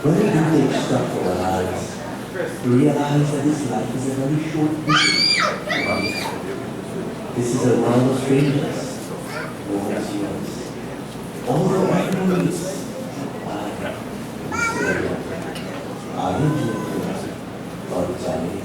When we do take stock of our lives, we realize that this life is a very short thing. This is a world of strangers, no as yours. Although I know this, I am here for Chanting.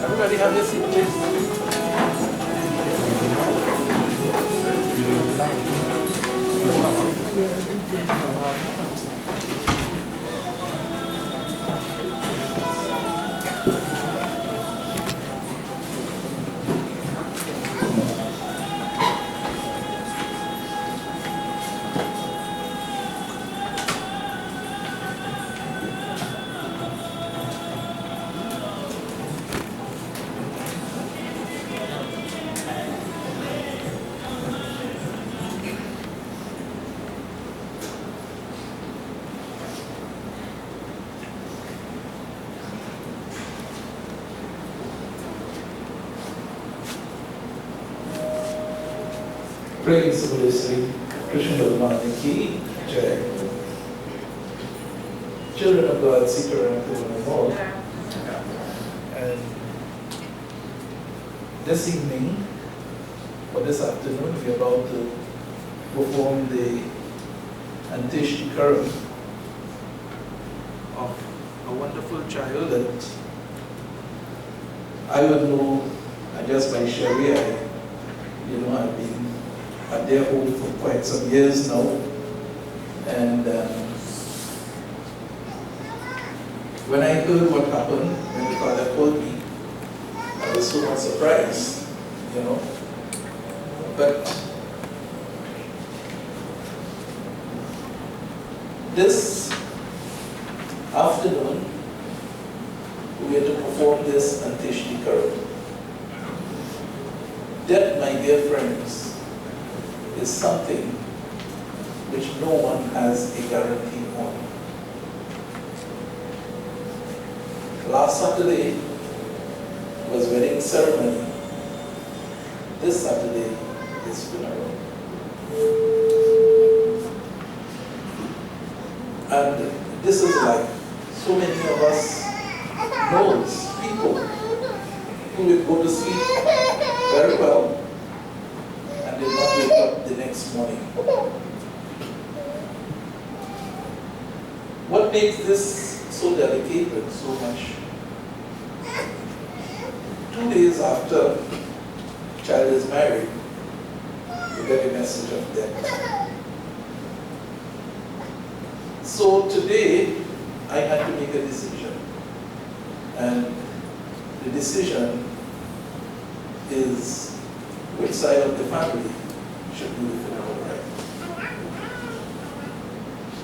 Everybody have this seat, please. Praise the Sri Krishna Bhagavan Ki Jai. Children of God, seek around to one another. And this evening, or this afternoon, we are about to perform the Antishti Karam of a wonderful child that I would know, and just by Sharia, I've been at their home for quite some years now. And when I heard what happened, when the father called me, I was so much surprised, But this afternoon, we are to perform this Antishti Karam. Death, my dear friends, is something which no one has a guarantee on. Last Saturday was wedding ceremony. This Saturday is funeral. And this is like so many of us knows people who will go to sleep very well and will not wake up the next morning. What makes this so delicate and so much? 2 days after child is married, you get a message of death. So today, I had to make a decision. And the decision is which side of the family should do the funeral right.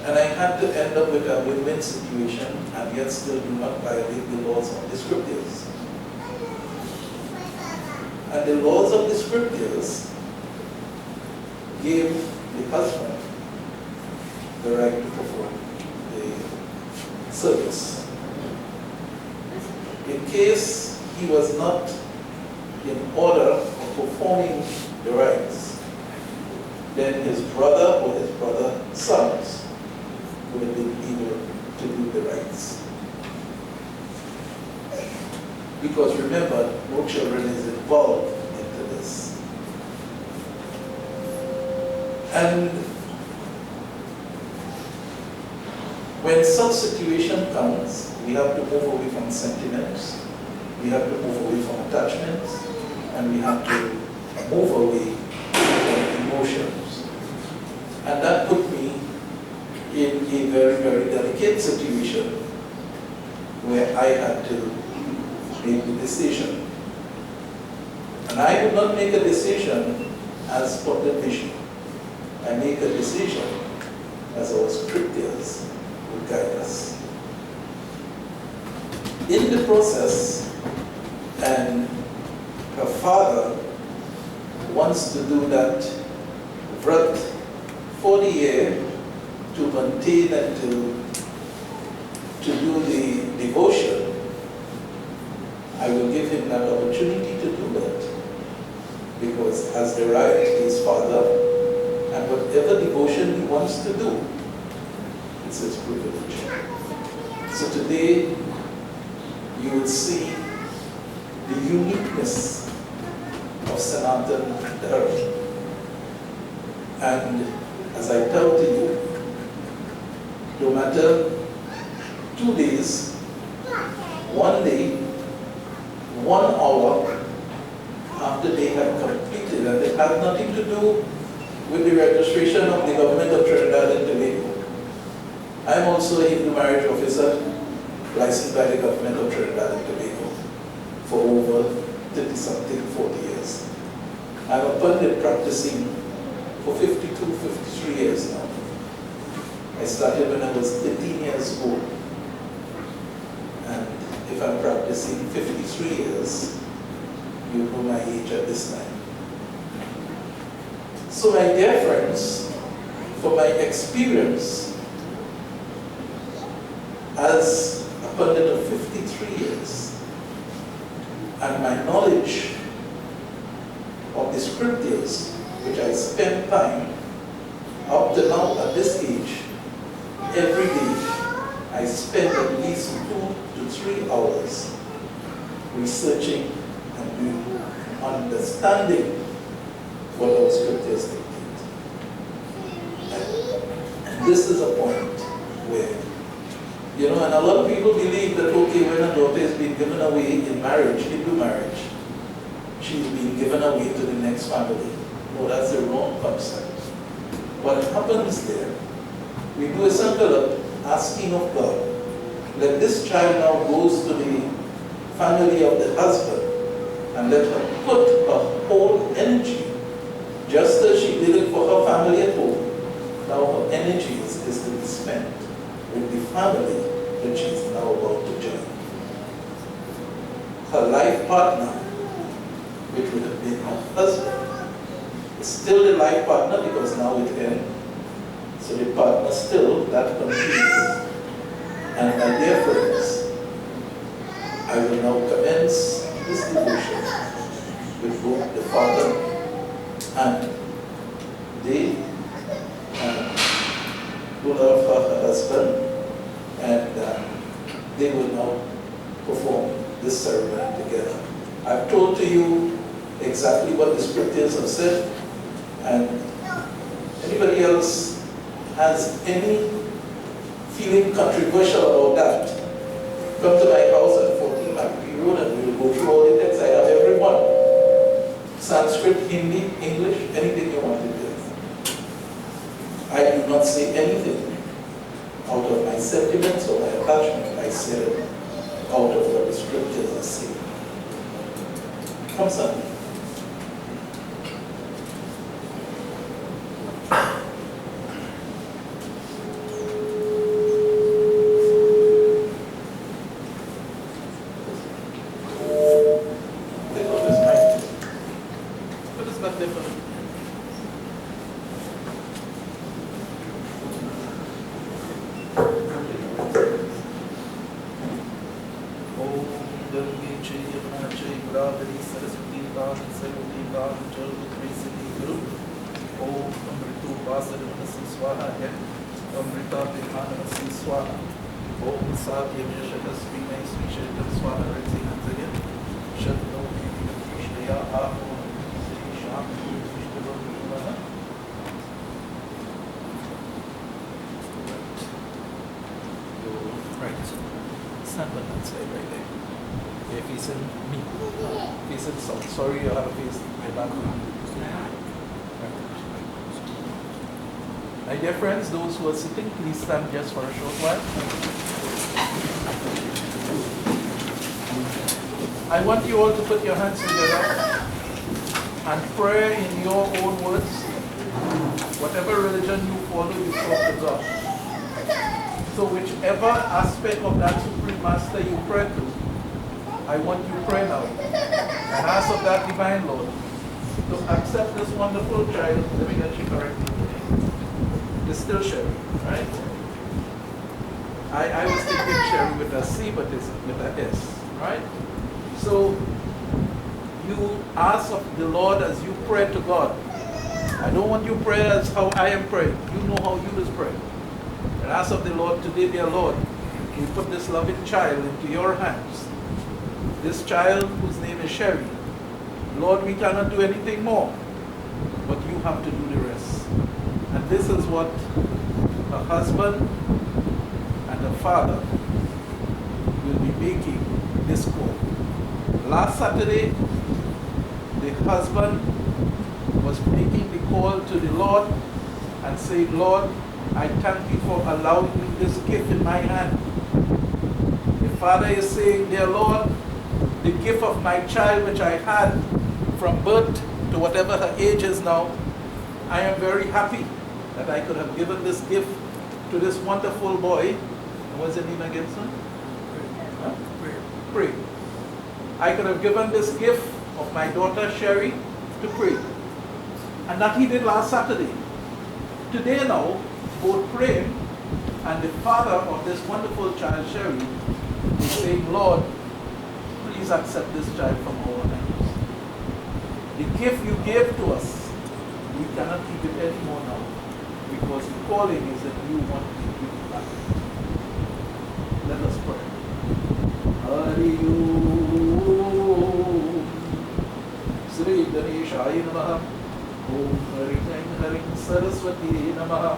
And I had to end up with a win-win situation and yet still do not violate the laws of the Scriptures. And the laws of the Scriptures gave the husband the right to perform the service. In case he was not in order of performing the rites, then his brother or his brother's sons would have been able to do the rites. Because remember, no children is involved into this. And when such situation comes, we have to move away from sentiments, we have to move away from attachments, and we have to move away from emotions. And that put me in a very, very delicate situation where I had to make the decision. And I would not make a decision as per the vision. I make a decision as our Scriptures would guide us. In the process, and her father wants to do that vrat for the year to maintain and to do the devotion. I will give him that opportunity to do that, because as the right, he is father, and whatever devotion he wants to do, it's his privilege. So today, you will see the uniqueness of Sanatan Dharma. And as I tell to you, no matter 2 days, 1 day, 1 hour after they have completed, and it has nothing to do with the registration of the government of Trinidad and Tobago. I am also a Hindu marriage officer licensed by the government of Trinidad and Tobago for over 30-something, 40 years. I'm a pundit practicing for 52, 53 years now. I started when I was 13 years old. And if I'm practicing 53 years, you know my age at this time. So my dear friends, for my experience as a pundit of 53 years, and my knowledge of the Scriptures which I spend time up to now at this age, every day, I spend at least 2 to 3 hours researching and doing, understanding what our scriptures dictate. And this is a point where, and a lot of people believe that, okay, when a daughter is being given away in marriage, Hindu marriage, she's being given away to the next family. No, that's the wrong concept. What happens there, we do a circle up asking of God that this child now goes to the family of the husband and let her put her whole energy, just as she did it for her family at home. Now her energy is to be spent with the family that she is now about to join. Her life partner, which would have been her husband, is still the life partner because now it ends. So the partner still, that continues. And my dear friends, I will now commence this devotion with both the father and they who love her husband, and they will now perform this ceremony together. I've told to you exactly what the scriptures have said, and anybody else has any feeling controversial about that, come to my house at 14 Macquarie Road and we will go through all the texts. I have every one. Sanskrit, Hindi, English, anything you want to do. I do not say anything out of my sentiments or my attachment. I say it out of what the scriptures are saying. Come, son. Sorry, you have a face right back. My dear friends, those who are sitting, please stand just for a short while. I want you all to put your hands together and pray in your own words. Whatever religion you follow, you talk to God. So whichever aspect of that Supreme Master you pray to, I want you to pray now and ask of that Divine Lord to accept this wonderful child. Let me get you correctly. It's still Sherry, right? I was thinking Sherry with a C, but it's with a S, right? So you ask of the Lord as you pray to God. I don't want you to pray as how I am praying. You know how you must pray. And ask of the Lord today, dear Lord, we put this loving child into your hands. This child whose name is Sherry. Lord, we cannot do anything more, but you have to do the rest. And this is what a husband and a father will be making this call. Last Saturday, the husband was making the call to the Lord and saying, Lord, I thank you for allowing me this gift in my hand. The father is saying, dear Lord, the gift of my child which I had from birth to whatever her age is now, I am very happy that I could have given this gift to this wonderful boy. What's the name again, son? Huh? Pray. I could have given this gift of my daughter Sherry to Pray. And that he did last Saturday. Today now, both Pray and the father of this wonderful child Sherry is saying, Lord, please accept this child from our hands. The gift you gave to us We cannot keep it anymore now because the calling is that you want to give it back. Let us pray. Hari Om Sri Ganeshaya Namaha Om Haring Saraswati Namaha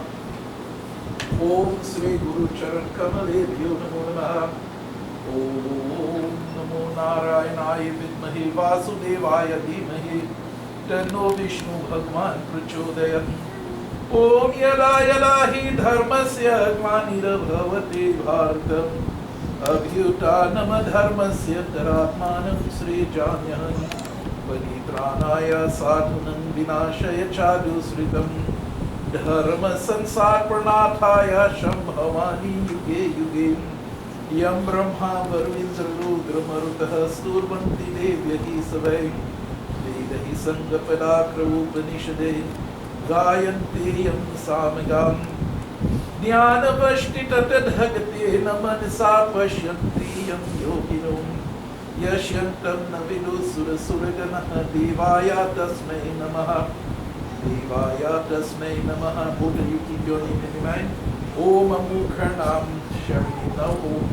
Om Sri Guru Charan Kamalebhyo Namo Namaha Om Namo Narayanaya Vidmahi Vasudevaya Dhimahi Tanno Vishnu Bhagwan Prachodayat Om Yala Yala Hi Dharmasya Glanirabhavati Bharatam Abhyutanam Dharmasya Taratmanam Sri Janyahan Panitranaya Sadhunam Vinashaya Chadusritam Dharma Sansar Pranathaya Shambhavani Yuge Yuge Yam Brahma Varvindra Rudra Marutaha Sturvanti Devyahi Savai Vedahi Sangapadakra Upanishade Gayanti Yam Samagam Jnanavashti Tatadhagate Namanasa Pashyanti Yam Yoginam Yashyantam Navidu Sura Suraganaha Devaya Tasmai Namaha Devaya Tasmai Namaha. Buddha, you keep your name in mind. Om Amukharnam Shari. Now Om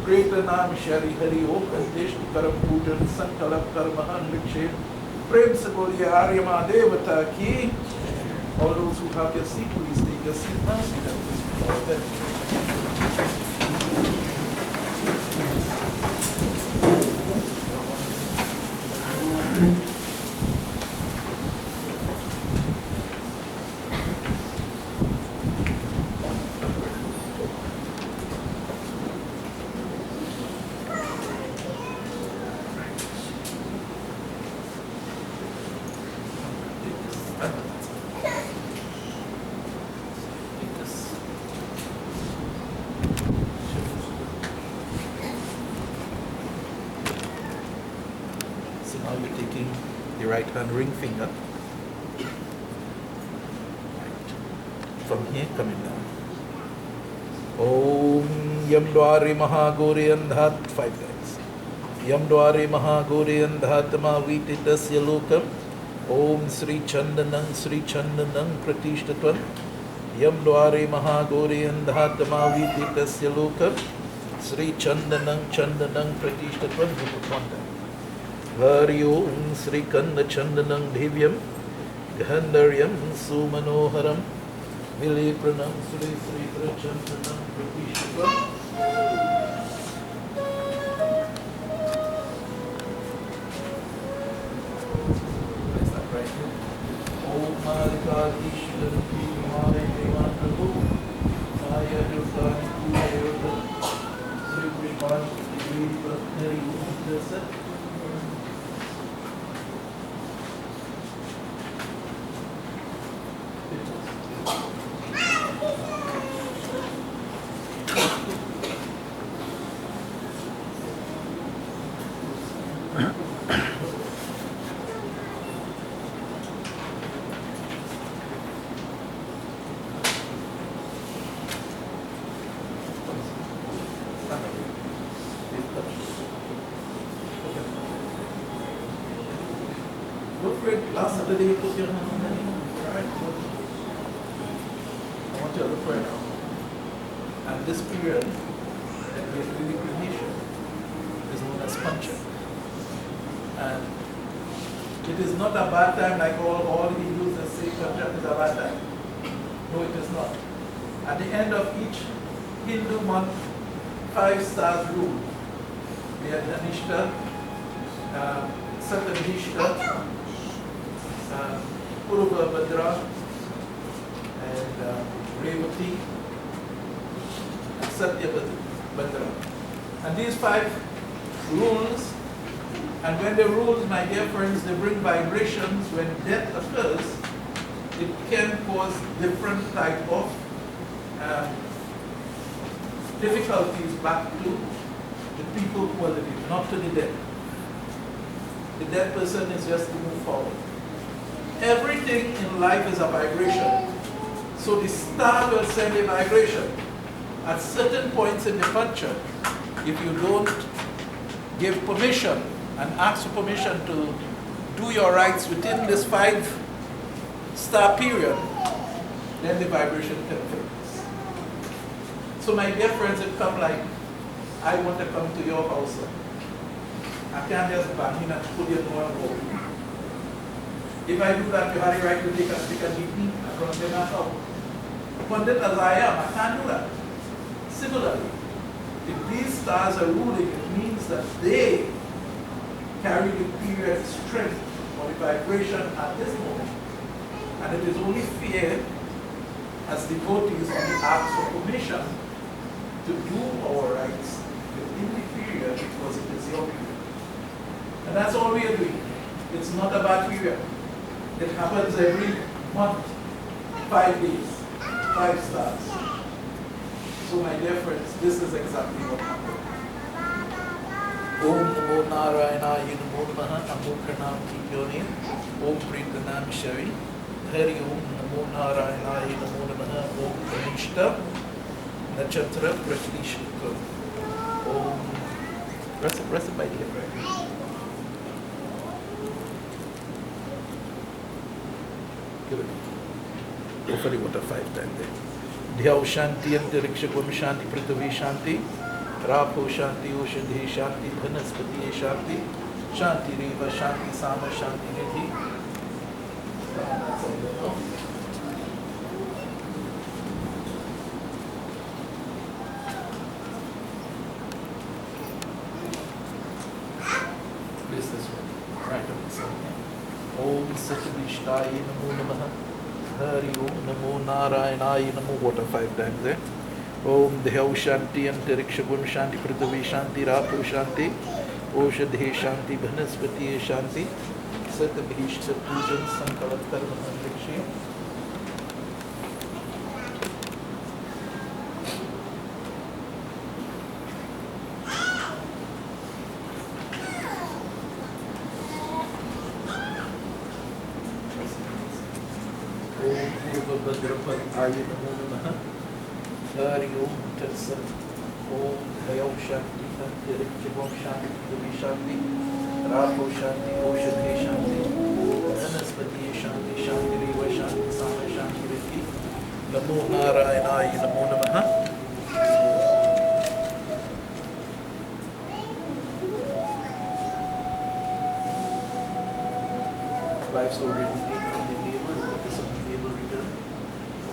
Pretanam Shari Hari Om Kanteshti Karam Pujan Sankalap Karmahan Vikshe Prem Saboliya Aryama Devata Ki. All those who have your seat, please take your seat now. See that this right hand ring finger from here coming down. Om Yam Dwari Mahagori Andhat 5 times. Yam Dwari Mahagori Andhatama Vititasya Lokam. Om Sri Chandanang Pratishtatvam. Yam Dwari Mahagori Andhatama Vititasya Lokam. Sri Chandanang Pratishtatvam. One time. Hari Om Sri Kanda Chandanang Divyam Gandharyam Sumanoharam Vilipranam Sri Prachandanam Pratishtvam. Let's start right here. Om Marikadishwaram Mare Devandrahu Maya Yurdani Kuya Yurdani Sri Pripan Sri Pratnari Umdasa. Last Saturday you put your hand on the knee. Alright? I want you to look right now. And this period that we are doing cremation is known as puncture. And it is not a bad time like all Hindus that say puncture is a bad time. No, it is not. At the end of each Hindu month, 5 stars rule. We have Dhanishta, Satanishta, Purva Bhadra, and Revati, and Satya Bhadra. And these 5 rules, and when they rules, my dear friends, they bring vibrations. When death occurs, it can cause different type of difficulties back to the people who are living, not to the dead. The dead person is just to move forward. Everything in life is a vibration. So the star will send a vibration. At certain points in the puncture, if you don't give permission and ask for permission to do your rites within this 5 star period, then the vibration can take place. So my dear friends, it come like, I want to come to your house. I can't just bang in and put it more and more. If I do that, you have the right to take a stick and beat me and run them out. Content as I am, I can't do that. Similarly, if these stars are ruling, it means that they carry the period strength or the vibration at this moment. And it is only fear as devotees on the acts for permission to do our rights within the period because it is your period. And that's all we are doing. It's not a bad period. It happens every month, 5 days, 5 stars. So my dear friends, this is exactly what happened. Om Namo Narayana Namo Namaha Namo Pranam Kiyone Om Pritanam Shavi Hari Om Namo Narayana Namo Namaha Om Pranishta Nachatra Pratishtha Om. Rest it by the prayer. Go for the water 5 times there. Dhyav Shanti Antariksha Gvam Shanti Prithvi Shanti Rapo Shanti Oshadhi Shanti Bhanaspati Shanti Shanti Reva Shanti Sama Shanti Nidhi. That's all they know. This one. Right on this one. Om Satabishtaye Namo Namaha Hari Om Namo Narayanaye Namo. Water 5 times there. Om Dhyav Shanti Antariksha Gvam Shanti Prithvi Shanti Rapo Shanti Oshadhe Shanti Bhanaspati Shanti Satabhishta Pujan Sankalat Karma Anrikshi. Bhadrapati Namo Namaha Hari Om Tatsat Om Dhyav Shanti Antariksha Gvam Shanti Prithvi Shanti Rapo Shanti Oshadhe Shanti Bhanaspati Shanti Shanti Reva Shanti Sama Shanti Riti Namo Narayanaye Namo Namaha. Life's already taken from the table, look at some table return.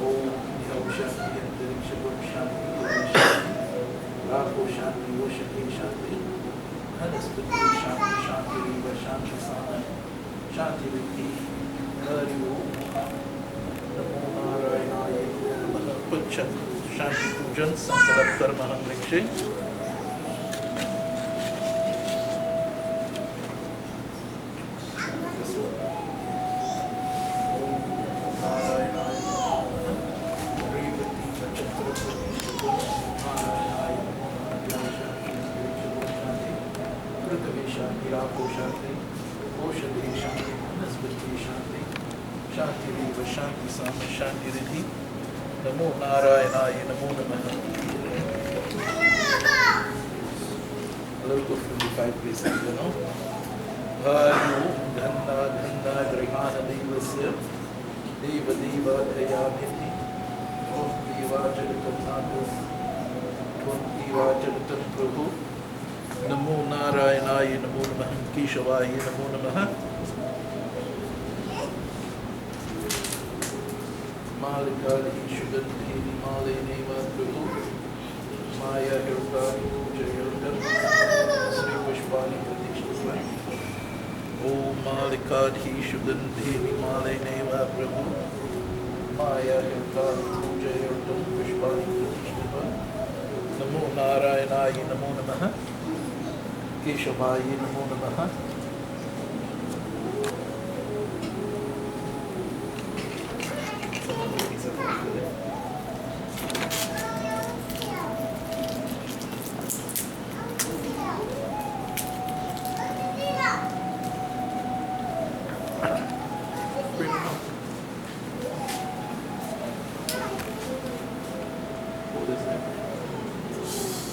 Om Dhyav Shanti Antariksha Gvam Shanti Prithvi Shanti Rapo Shanti Oshadhe Shanti Bhanaspati Shanti Shanti Reva Shanti Sama Shanti Riti Hari Om Namo Narayanaye Namaha. Quick Shanti Pujan Sankalat Karma Anrikshi. Namo Narayanaye Namo Namaha. A little bit from the 5 places, you know. Hari Om Dhanna Dhanna Grihana Devasya Deva Deva Dayamiti Om Deva Jagatam Nadu Om Deva Jagatam Prabhu Namo Narayanaye Namo Namaha Keshavaye Namo Namaha. Malikali Shugandhi Male Neva Prabhu Maya Hirtani Jayurtam Sri Pushpani Pratishtha. Om Malikadhi Shugandhi Male Neva Prabhu Maya Hirtani Jayurtam Pushpani Pratishtha. Namo Narayanaye Namo Namaha Keshavaye Namo Namaha.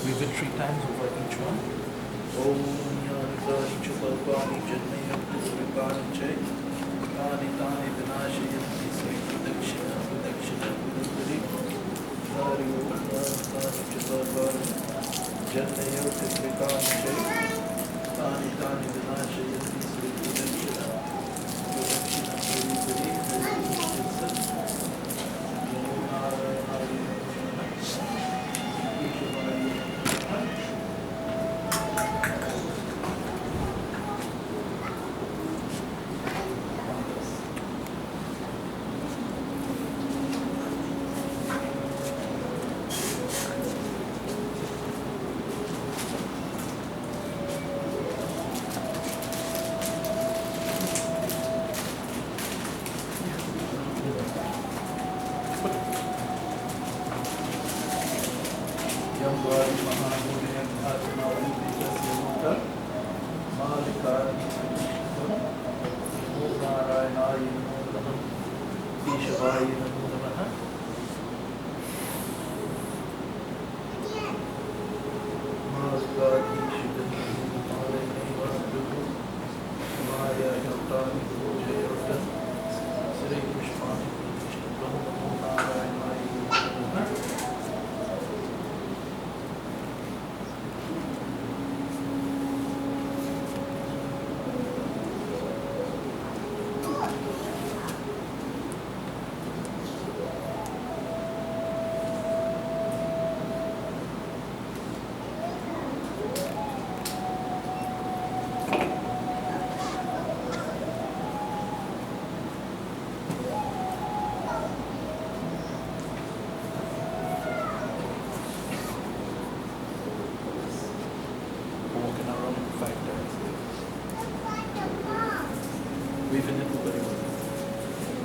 We did 3 times over each one. Om Yanitani Chupalpani Janmayam Tisripani Chay Tani Tani Vinashayanti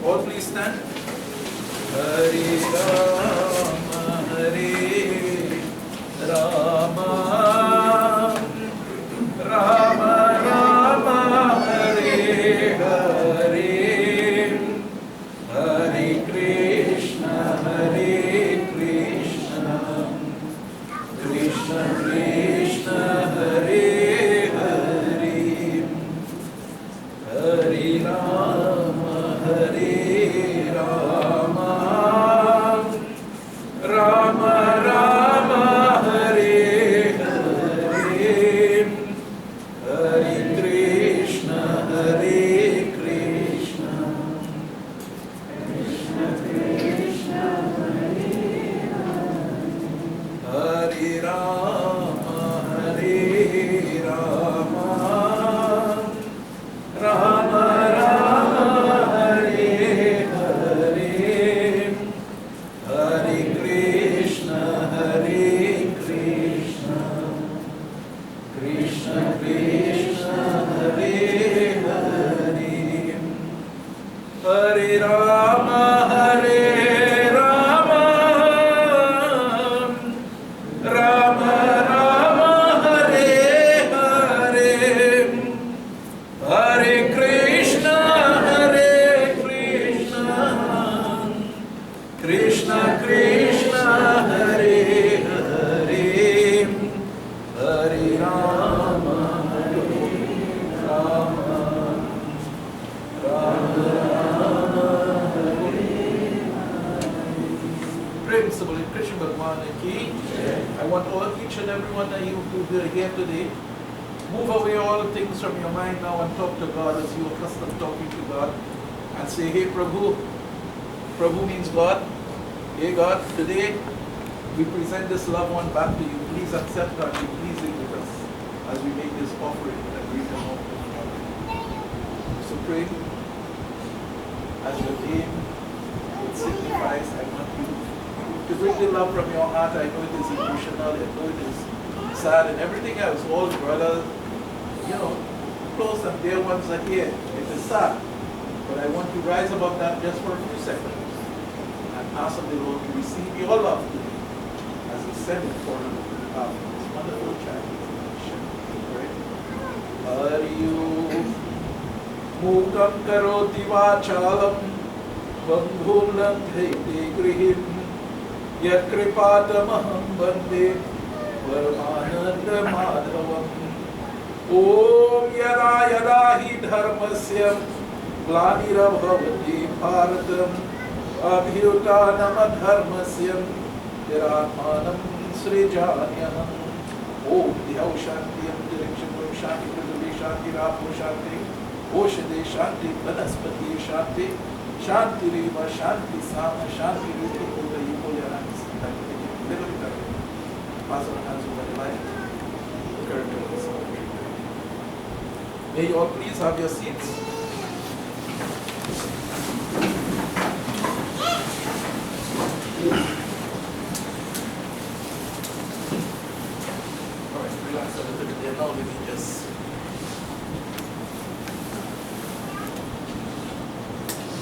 All please stand. Hare Rama, Hare Rama, Rama Rama, Hare Hare, Hare Krishna, Hare Krishna, Krishna Krishna, Hare Hare, Hare Rama, Hare Rama, Rama Rama, Hare Hare, Hare Krishna, Hare Krishna, Krishna Krishna, Hare Rama, Hare Rama, Rama Rama, Hare Hare, Hare Krishna, Hare Krishna, Krishna Krishna, Hare Hare, Hare Rama, Hare Rama, Rama Rama, Hare Hare, Hare Krishna, Hare Krishna, Krishna Krishna, Hare Hare, Hare Rama, Hare Rama, Rama Rama, Hare. Principle in Krishna Bhagwan ki. I want each and every one of you who are here today, move away all the things from your mind now and talk to God as you are accustomed talking to God. And say, hey Prabhu. Prabhu means God. Hey God, today we present this loved one back to you. Please accept her and be pleasing with us as we make this offering that we can offer. So pray as your name, it signifies, I want you to bring the love from your heart. I know it is emotional, I know it is sad and everything else. All the brothers, close and dear ones are here. It is sad. But I want to rise above that just for a few seconds and ask of the Lord to receive your love today as He sent it for this wonderful child. Hariyu Mukam karoti vachalam Bandhulam dhete grihim Yat kripatamaham bande Paramananda madhavam Om yada yada hi dharmasya Glanirabhavati bharatam Abhyutanam adharmasya Viratmanam Srijanyanam. Om Dihav Shanti Antiriksham Shanti Prithvi Shanti Rapo Shanti Oshade Shanti Vanaspati Shanti Shanti Riva Shanti Sama Shanti Riva Buddha Yukoyaran. Pass our hands over the light. May you all please have your seats. All right, relax a little bit there. Now let me just.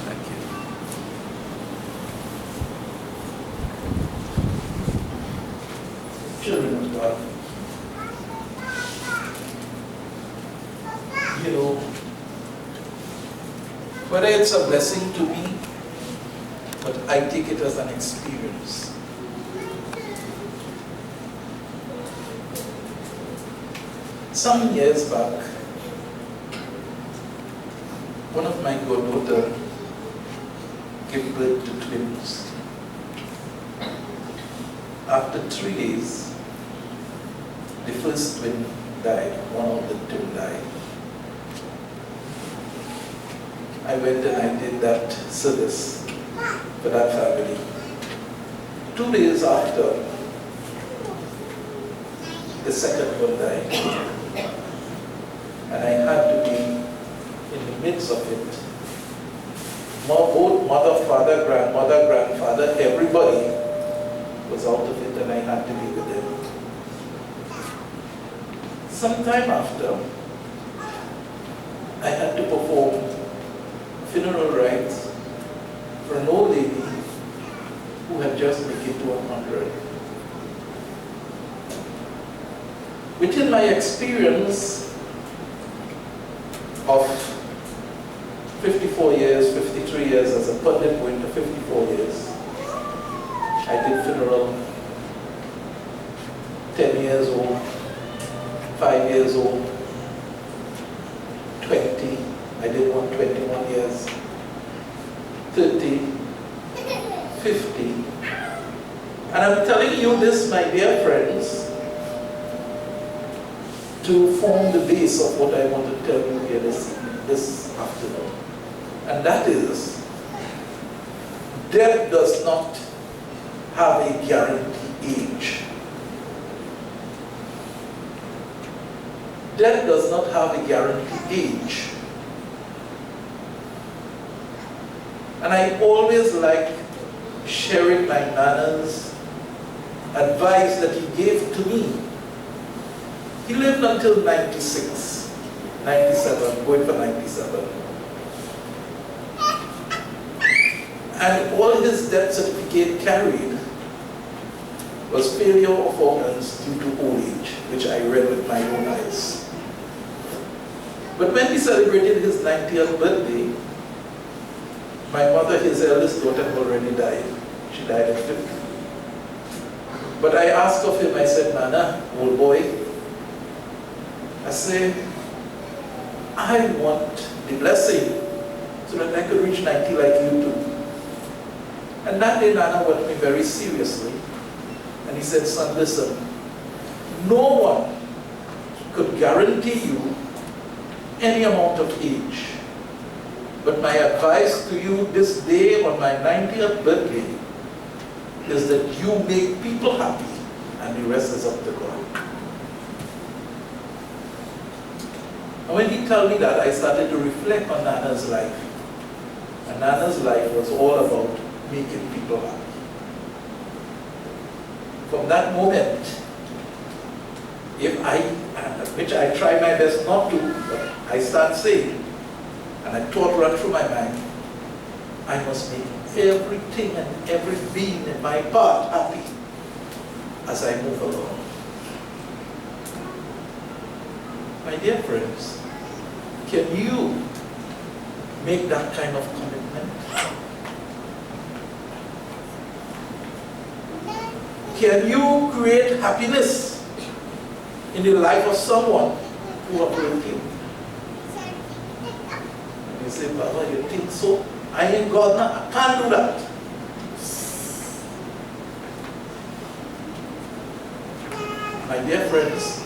Thank you. Children of God. You know, whether it's a blessing to me, but I take it as an experience. Some years back, one of my goddaughter gave birth to twins. After 3 days, the first twin died, one of the two died. I went and I did that service for that family. 2 days after, the second one died. And I had to be in the midst of it. Both mother, father, grandfather, everybody was out of it and I had to be with them. Sometime after, I had to perform funeral rites for an old lady who had just made it to 100. Within my experience of 54 years, 53 years as a pundit going to 54 years, I did funeral 10 years old, 5 years old, 20, I did one 21 years, 30, 50. And I'm telling you this, my dear friends, to form the base of what I want to tell you here this afternoon. And that is, death does not have a guaranteed age. Death does not have a guaranteed age. And I always like sharing my Nana's advice that he gave to me. He lived until 96, 97, going for 97. And all his death certificate carried was failure of organs due to old age, which I read with my own eyes. But when he celebrated his 90th birthday, my mother, his eldest daughter, had already died. She died at 50. But I asked of him, I said, Nana, old boy, I said, I want the blessing so that I could reach 90 like you too. And that day, Nana watched me very seriously. And he said, son, listen, no one could guarantee you any amount of age. But my advice to you this day on my 90th birthday is that you make people happy and the rest is up to God. And when he told me that, I started to reflect on Nana's life. And Nana's life was all about making people happy. From that moment, which I try my best not to, but I start saying, and a thought run through my mind, I must make everything and every being in my path happy as I move along. My dear friends, can you make that kind of commitment? Can you create happiness in the life of someone who approaches you? You say, Baba, you think so? I ain't God now. I can't do that. My dear friends,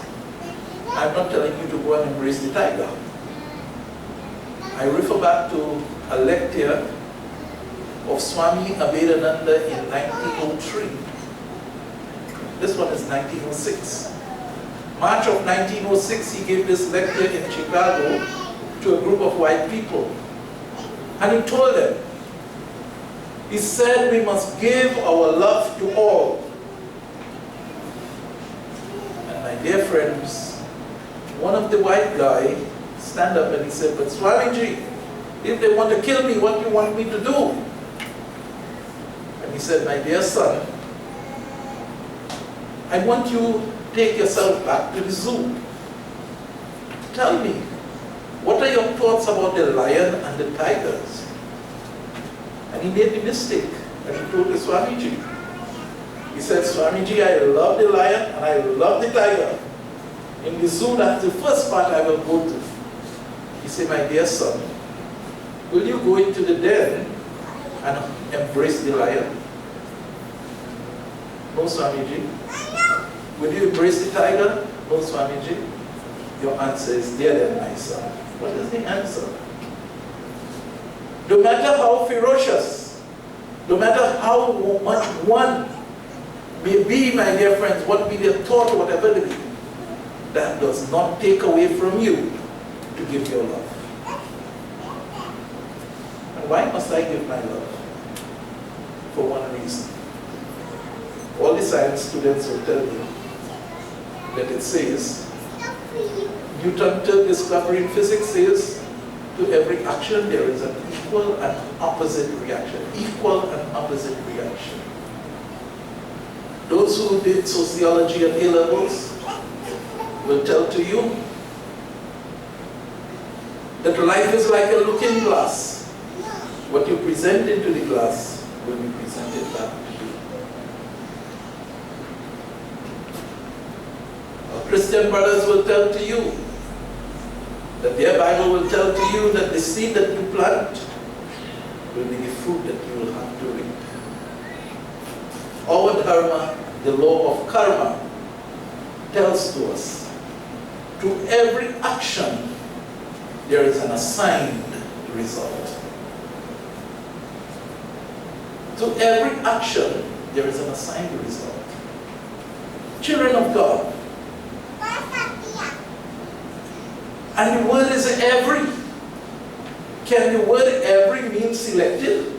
I'm not telling you to go and embrace the tiger. I refer back to a lecture of Swami Abhedananda in 1903. This one is 1906. March of 1906, he gave this lecture in Chicago to a group of white people. And he told them, he said, we must give our love to all. And my dear friends, one of the white guys stand up and he said, but Swamiji, if they want to kill me, what do you want me to do? And he said, my dear son, I want you to take yourself back to the zoo. Tell me, what are your thoughts about the lion and the tigers? And he made the mistake, and he told the Swamiji. He said, Swamiji, I love the lion and I love the tiger. In the zoo, that's the first part I will go to. He said, my dear son, will you go into the den and embrace the lion? No, Swamiji. Will you embrace the tiger? No, Swamiji. Your answer is, dear then, my son. What is the answer? No matter how ferocious, no matter how much one may be, my dear friends, what be their thought or whatever they be, that does not take away from you to give your love. And why must I give my love? For one reason. All the science students will tell you that it says, Newton's third discovery in physics says, to every action there is an equal and opposite reaction. Equal and opposite reaction. Those who did sociology at A-levels will tell to you that life is like a looking glass. What you present into the glass will be presented back to you. Our Christian brothers will tell to you that their Bible will tell to you that the seed that you plant will be the fruit that you will have to reap. Our dharma, the law of karma, tells to us, to every action there is an assigned result. To every action there is an assigned result. Children of God, and the word is every. Can the word every mean selected?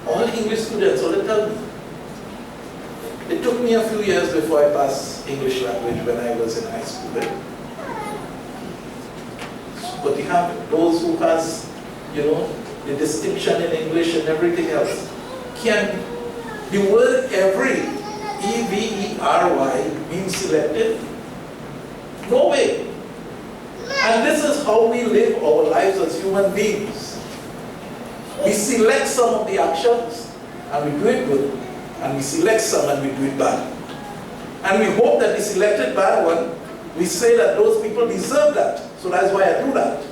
All English students, all they tell me. It took me a few years before I passed English language when I was in high school. But you have those who has, the distinction in English and everything else. Can the word every, E-V-E-R-Y, mean selected? No way. And this is how we live our lives as human beings. We select some of the actions and we do it good, and we select some and we do it bad. And we hope that the selected bad one, we say that those people deserve that, so that's why I do that.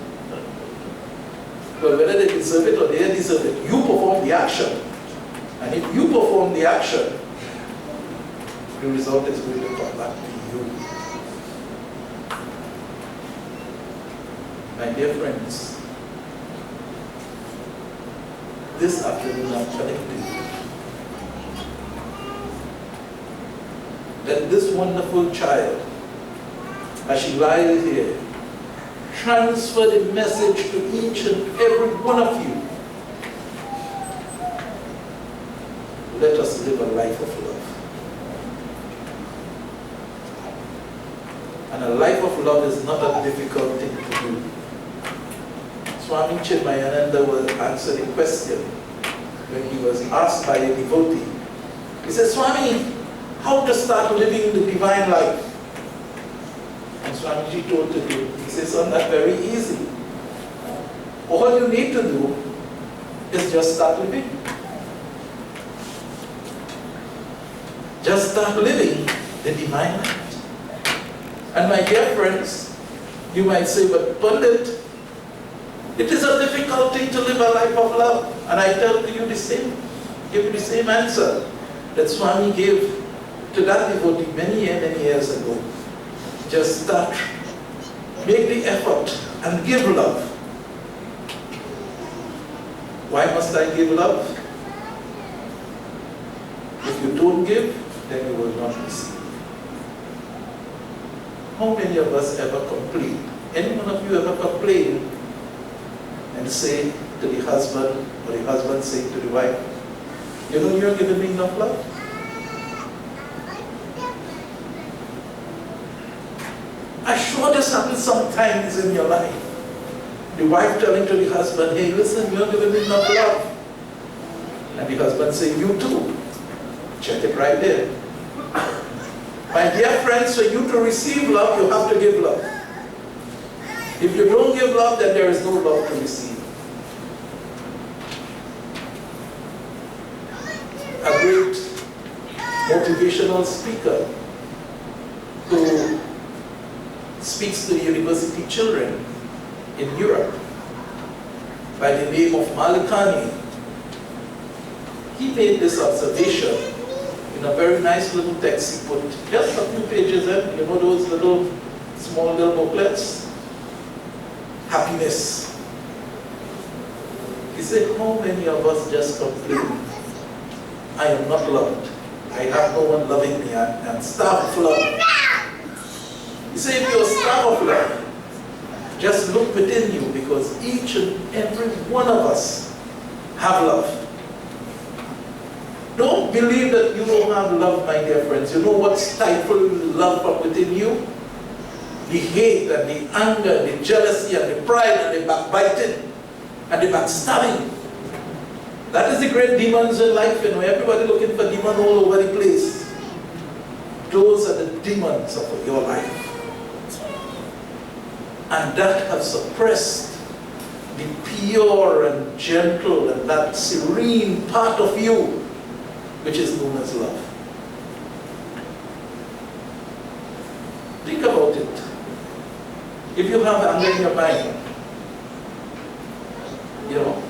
But whether they deserve it or they deserve it, you perform the action. And if you perform the action, the result is going to come back to you. My dear friends, this afternoon I'm telling you that this wonderful child, as she lies here, transfer the message to each and every one of you. Let us live a life of love. And a life of love is not a difficult thing to do. Swami Chinmayananda was answering a question when he was asked by a devotee. He said, Swami, how to start living the divine life? And Swamiji told him, he says, son, that's very easy. All you need to do is just start living. Just start living the divine life. And my dear friends, you might say, but Pandit, it is a difficult thing to live a life of love. And I tell you the same, give you the same answer that Swami gave to that devotee many years ago, just start, make the effort and give love. Why must I give love? If you don't give, then you will not receive. How many of us ever complain? Any one of you ever complain and say to the husband, or the husband say to the wife, you know you're giving me enough love? I'm sure this happens sometimes in your life. The wife telling to the husband, hey, listen, you're giving me enough love. And the husband say, you too. Check it right there. My dear friends, for you to receive love, you have to give love. If you don't give love, then there is no love to receive. A great motivational speaker who speaks to the university children in Europe by the name of Malikani, he made this observation in a very nice little text he put just a few pages in, you know those little small little booklets? Happiness. He said, how many of us just complain, I am not loved, I have no one loving me, I'm starved of love. He said, if you're starved of love, just look within you, because each and every one of us have love. Don't believe that you don't have love, my dear friends. You know what stifles love from within you? The hate and the anger, the jealousy and the pride and the backbiting and the backstabbing. That is the great demons in life, you know. Everybody looking for demons all over the place. Those are the demons of your life. And that has suppressed the pure and gentle and that serene part of you, which is known as love. Think about it. If you have anger in your mind, you know,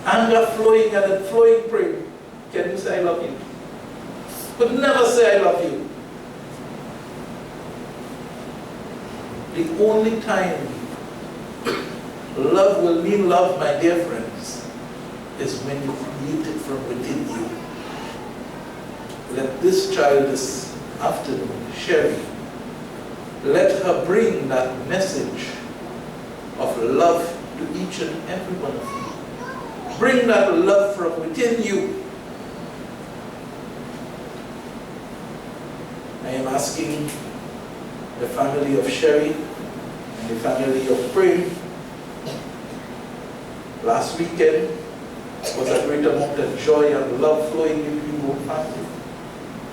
anger flowing and a flowing prayer, can you say I love you? But never say I love you. The only time love will mean love, my dear friends, is when you create it from within you. Let this child this afternoon, Sherry, let her bring that message of love to each and every one of you. Bring that love from within you. I am asking the family of Sherry and the family of Prem. Last weekend was a great amount of joy and love flowing between both families.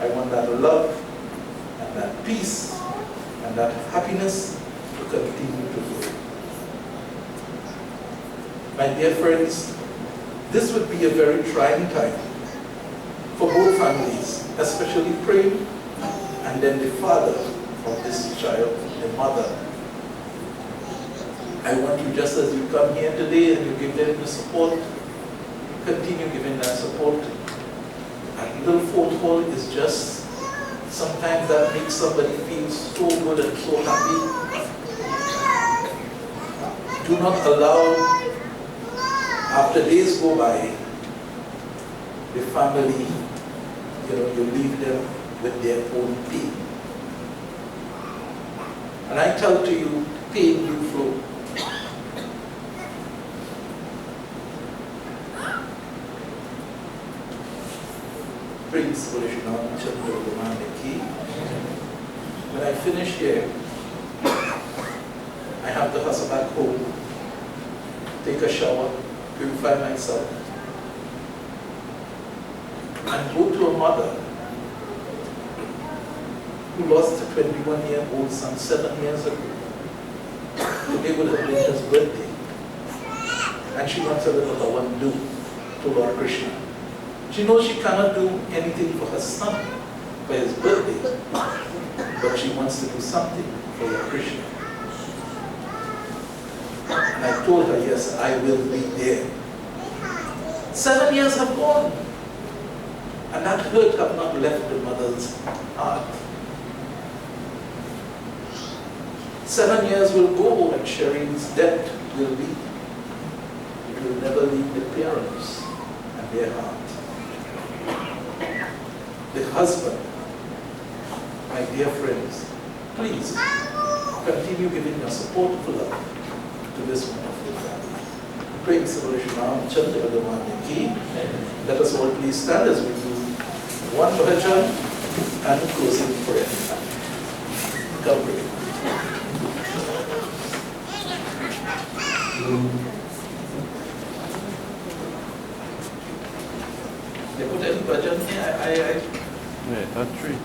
I want that love and that peace and that happiness to continue to flow. My dear friends, this would be a very trying time for both families, especially Prem and then the father of this child, the mother. I want you, just as you come here today and you give them the support, continue giving that support. A little phone call is just, sometimes that makes somebody feel so good and so happy. Do not allow, after days go by, the family, you leave them with their own pain. And I tell to you, pain will flow. Praise when I finish here, I have to hustle back home, take a shower, purify myself, and go to a mother who lost a 21-year-old son 7 years ago. Today would have been his birthday. And she wants a little one do to Lord Krishna. She knows she cannot do anything for her son for his birthday, but she wants to do something for Lord Krishna. And I told her, yes, I will be there. 7 years have gone. And that hurt have not left the mother's heart. 7 years will go and Shireen's death will be. It will never leave the parents and their heart. The husband, my dear friends, please continue giving your support for love to this wonderful family. Praying Samaroo Chanting. Let us all please stand as we do one bhajan and closing prayer. Come pray. They put any bhajan here? Yeah, not tree.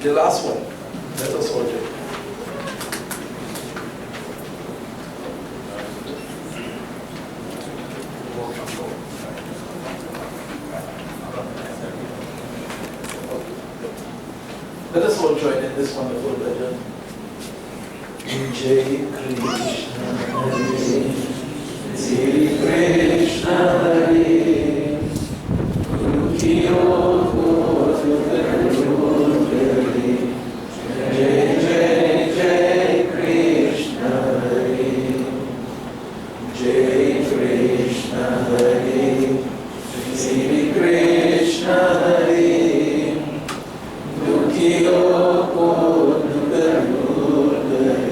The last one. Let us all do. Let us all join in this wonderful bhajan. Jai Krishna Hare, Sri Krishna Hare, Guru Jai Jai Jai Krishna Hare, Jai Krishna Hare, Sri Krishna Hare, Dukhiyo ko dukh Hare,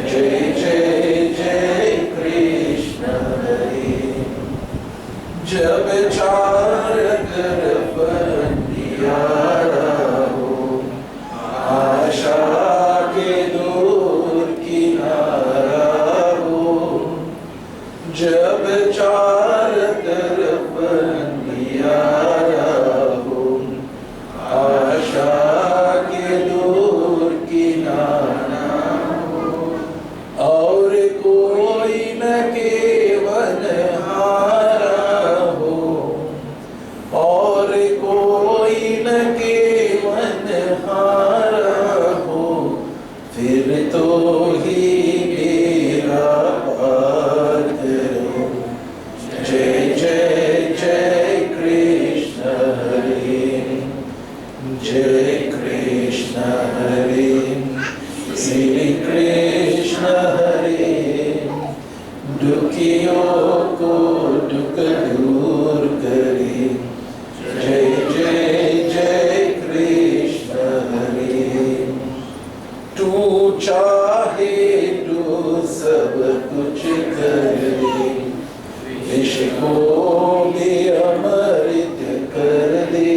Jai Jai Jai Krishna Hare, Jab char kar bandiyara ho, आशा के दूर किनारा हो, जब चार तरफ अंधियारा हो, आशा के दूर किनारा हो, और कोई न केवल हारा हो, और कोई न केवल हारा हो, फिर तो ही मेरा पार करो। जय जय जय कृष्ण हरे, जय कृष्ण हरे, श्री कृष्ण हरे, दुखियों को दुख दूर करे। जय जय जय कृष्ण हरे, तू चाहे तो सब कुछ कर दे, विष को भी अमृत कर दे।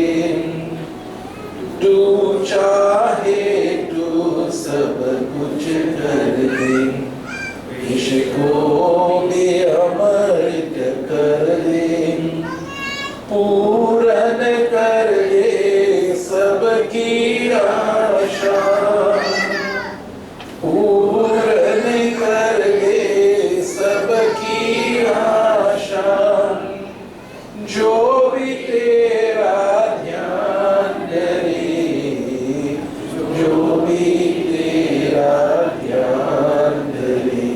तू चाहे तो सब कुछ कर दे, विष को भी अमृत कर दे। पूरन कर दे सबकी आशा, पूरन कर दे सबकी आशा। जो भी तेरा ध्यान धरे, जो भी तेरा ध्यान धरे।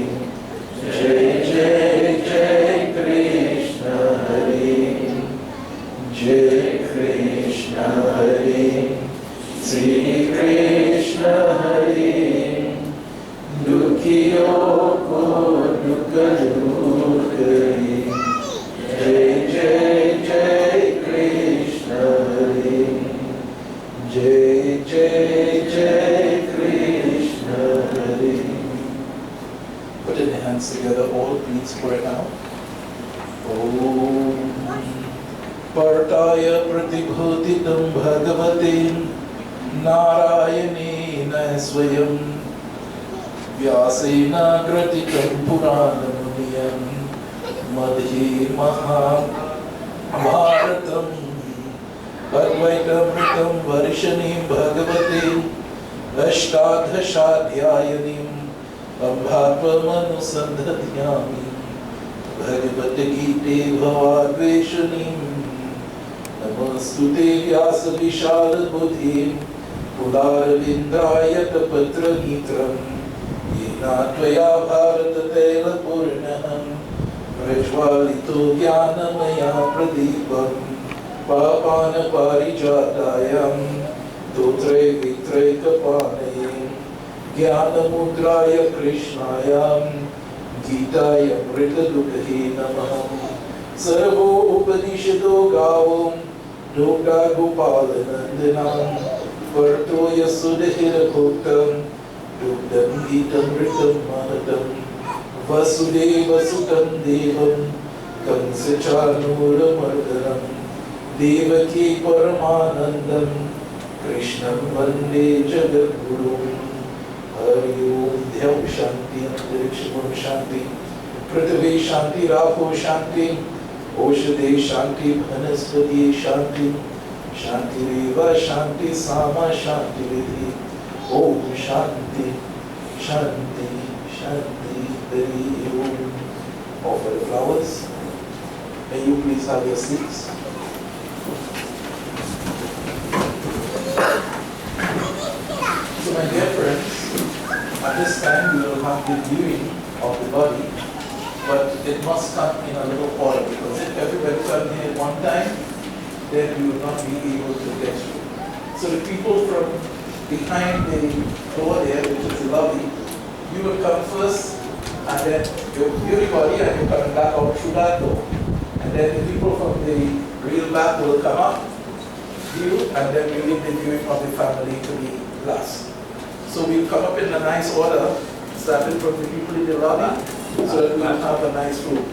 जय जय जय कृष्ण हरे, जय कृष्ण हरे, श्री कृष्ण हरे, दुखियों को दुख दूर करे। जय जय जय कृष्ण हरे, जय जय जय कृष्ण हरे। Put your hands together, all please pray now. Om Partaya Pratibhutitam Bhagavate Narayanena Swayam Vyasena Gratitam Puranamudiyam Madhi Mahabharatam Bhagavaitamritam Varishanim Bhagavate Ashtadhashaadhyayanim Ambhatvamanusandhatyami Bhagavate Gite Bhavadveshanim Namastute Vyasa Vishal Buddhim Pularvindrayata Patra Nitram त्वया भारततैलपूर्णः प्रज्वालितो ज्ञानमया प्रदीपम् पापानपारिजातायां स्तोत्रे वित्रैकपाणये ज्ञानमुद्राय कृष्णायां गीताय मृतदुःखे नमः servo उपनिषदो गावो ढोका गोपालनन्दनां वर्तो यशुदहिरभोक्तं दुग्धं गीतमृतं महतं वसुदेवसुतं देवं कंसचाणूरमर्दनं देवकी परमानन्दं कृष्णं वन्दे जगद्गुरुं हरि ओं ध्यौ शान्ति अन्तरिक्षं शान्ति पृथ्वी शान्ति rapport शान्ति ओषधे शान्ति वनस्पति शान्ति शान्तिरेव शान्ति सामा शान्तिरिति ओम शान्ति शान्ति शान्ति हरि ओम. Offer the flowers. May you please have your seats. So my dear friends, at this time we will have the viewing of the body, but it must come in a little order, because if everybody come here at one time, then we will not be able to get through. So the people from behind the door there, which is the lobby, you will come first, and then you view the body and you come back out through that door. And then the people from the real back will come up, view, and then we leave the viewing of the family to be last. So we'll come up in a nice order, starting from the people in the lobby, so that we will have a nice room.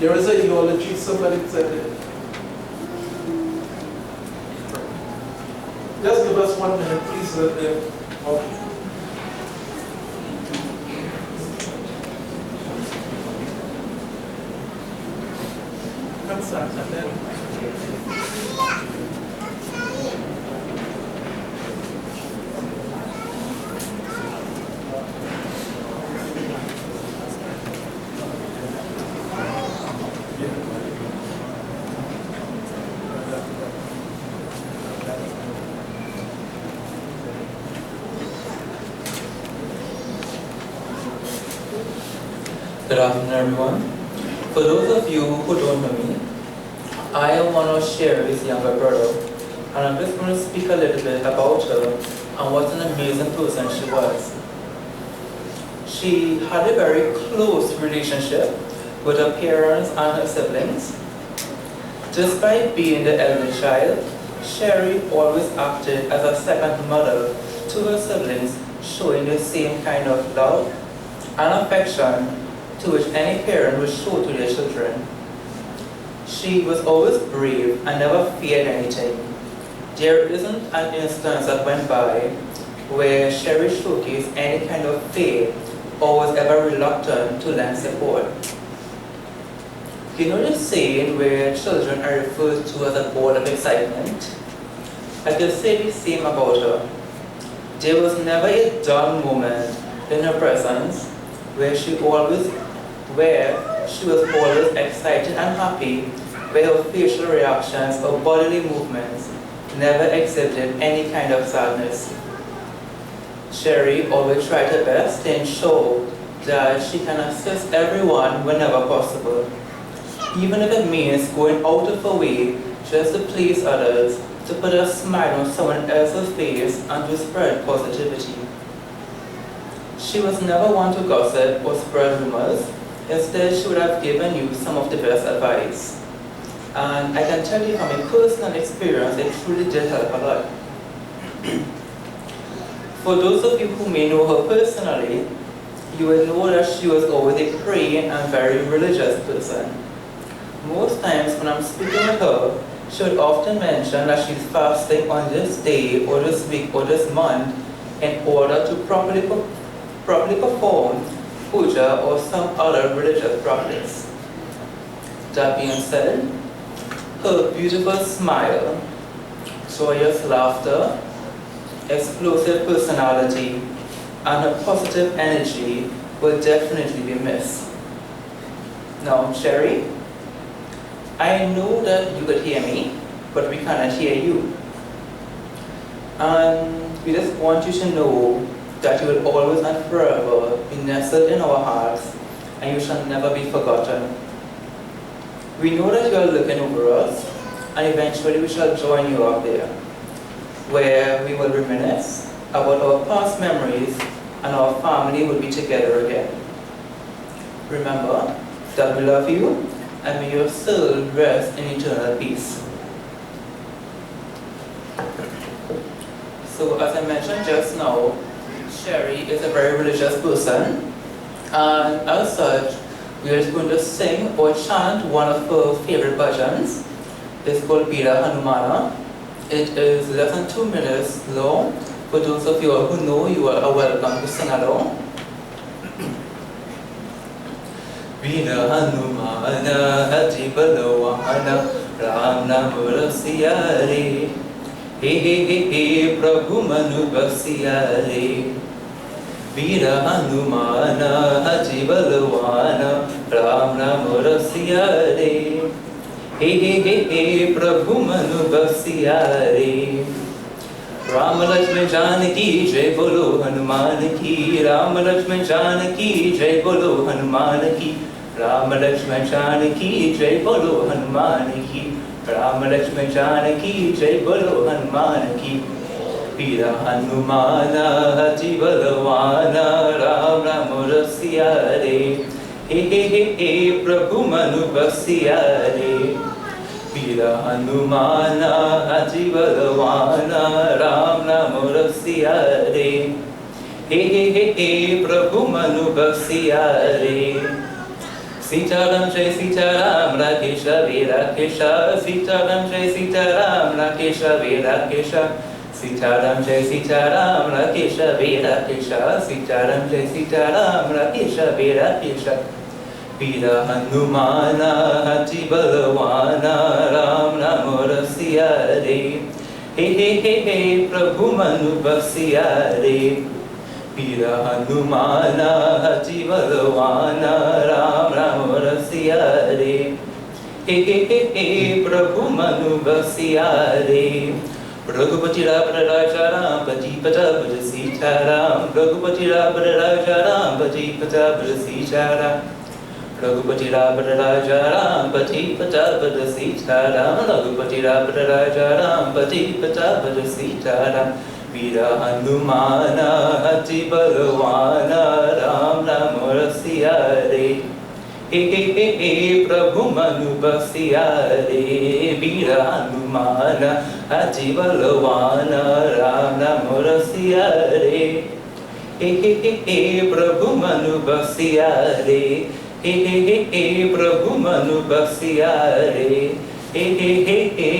There is a eulogy, somebody said it. Just give us 1 minute, please. Okay. Come start, and then. Good afternoon, everyone. For those of you who don't know me, I want to share with younger brother, and I'm just going to speak a little bit about her and what an amazing person she was. She had a very close relationship with her parents and her siblings. Despite being the elder child, Sherry always acted as a second mother to her siblings, showing the same kind of love and affection to which any parent would show to their children. She was always brave and never feared anything. There isn't an instance that went by where Sherry showcased any kind of fear or was ever reluctant to lend support. You know the saying where children are referred to as a ball of excitement? I can say the same about her. There was never a dull moment in her presence where she was always excited and happy, where her facial reactions or bodily movements never exhibited any kind of sadness. Sherry always tried her best to ensure that she can assist everyone whenever possible, even if it means going out of her way just to please others, to put a smile on someone else's face and to spread positivity. She was never one to gossip or spread rumors. Instead, she would have given you some of the best advice. And I can tell you from a personal experience, it truly did help a lot. For those of you who may know her personally, you will know that she was always a praying and very religious person. Most times when I'm speaking with her, she would often mention that she's fasting on this day or this week or this month in order to properly perform puja or some other religious practice. That being said, Her beautiful smile, joyous laughter, explosive personality, and her positive energy will definitely be missed. Now, Sherry, I know that you could hear me, but we cannot hear you. And we just want you to know that you will always and forever be nestled in our hearts, and you shall never be forgotten. We know that you are looking over us, and eventually we shall join you up there, where we will reminisce about our past memories, and our family will be together again. Remember that we love you, and may your soul rest in eternal peace. So, as I mentioned just now, Sherry is a very religious person, and as such, we are going to sing or chant one of her favorite bhajans. It's called Veera Hanumana. It is less than 2 minutes long. For those of you who know, you are welcome to sing along. Veera Hanumana Ati Balawahana Ram Namurasiyare He He He He Prabhu Manu Basiyare Veera Hanumana Ati Balawahana Ram Namurasiyare He He He He Prabhu Manu Basiyare Ram Lakshman Janaki Jai Bolo Hanuman Ki Ram Lakshman Janaki Jai Bolo Hanuman Ki Ram Lakshman Janaki Jai Bolo Hanuman Ki Ram Lakshman Janaki Jai Bolo Hanuman Ki Veera Hanumana Ati Balawahana Ram Namurasiyare He He He He Prabhu Manu Basiyare Veera Hanumana Ati Balawahana Ram Namurasiyare He He He He Prabhu Manu Basiyare Sitaram Jai Sitaram Rakesha Virakesha Sitaram Jai Sitaram Rakesha Virakesha Sitaram Jai Sitaram Rakesha Virakesha Sitaram Jai Sitaram Rakesha Virakesha Veera Hanumana Ati Balawahana Ram Namurasiyare He He He He Prabhu Manu Basiyare Veera Hanumana Ati Balawahana Ram Namurasiyare He He He He Prabhu Manu Basiyare Raghupati Raja Ram Pati Pata Sita Ram Raghupati Raja Ram Pati Pata Sita Ram Raghupati Raja Ram Pati Pata Sita Ram Raghupati Raja Ram Pati Pata Sita Ram Veera Hanumana Ati Balawahana Ram Namurasiyare He He He He Prabhu Manu Basiyare Veera Hanumana Ati Balawahana Ram Namurasiyare He He He He Prabhu Manu Basiyare He He He He Prabhu Manu Basiyare He He He He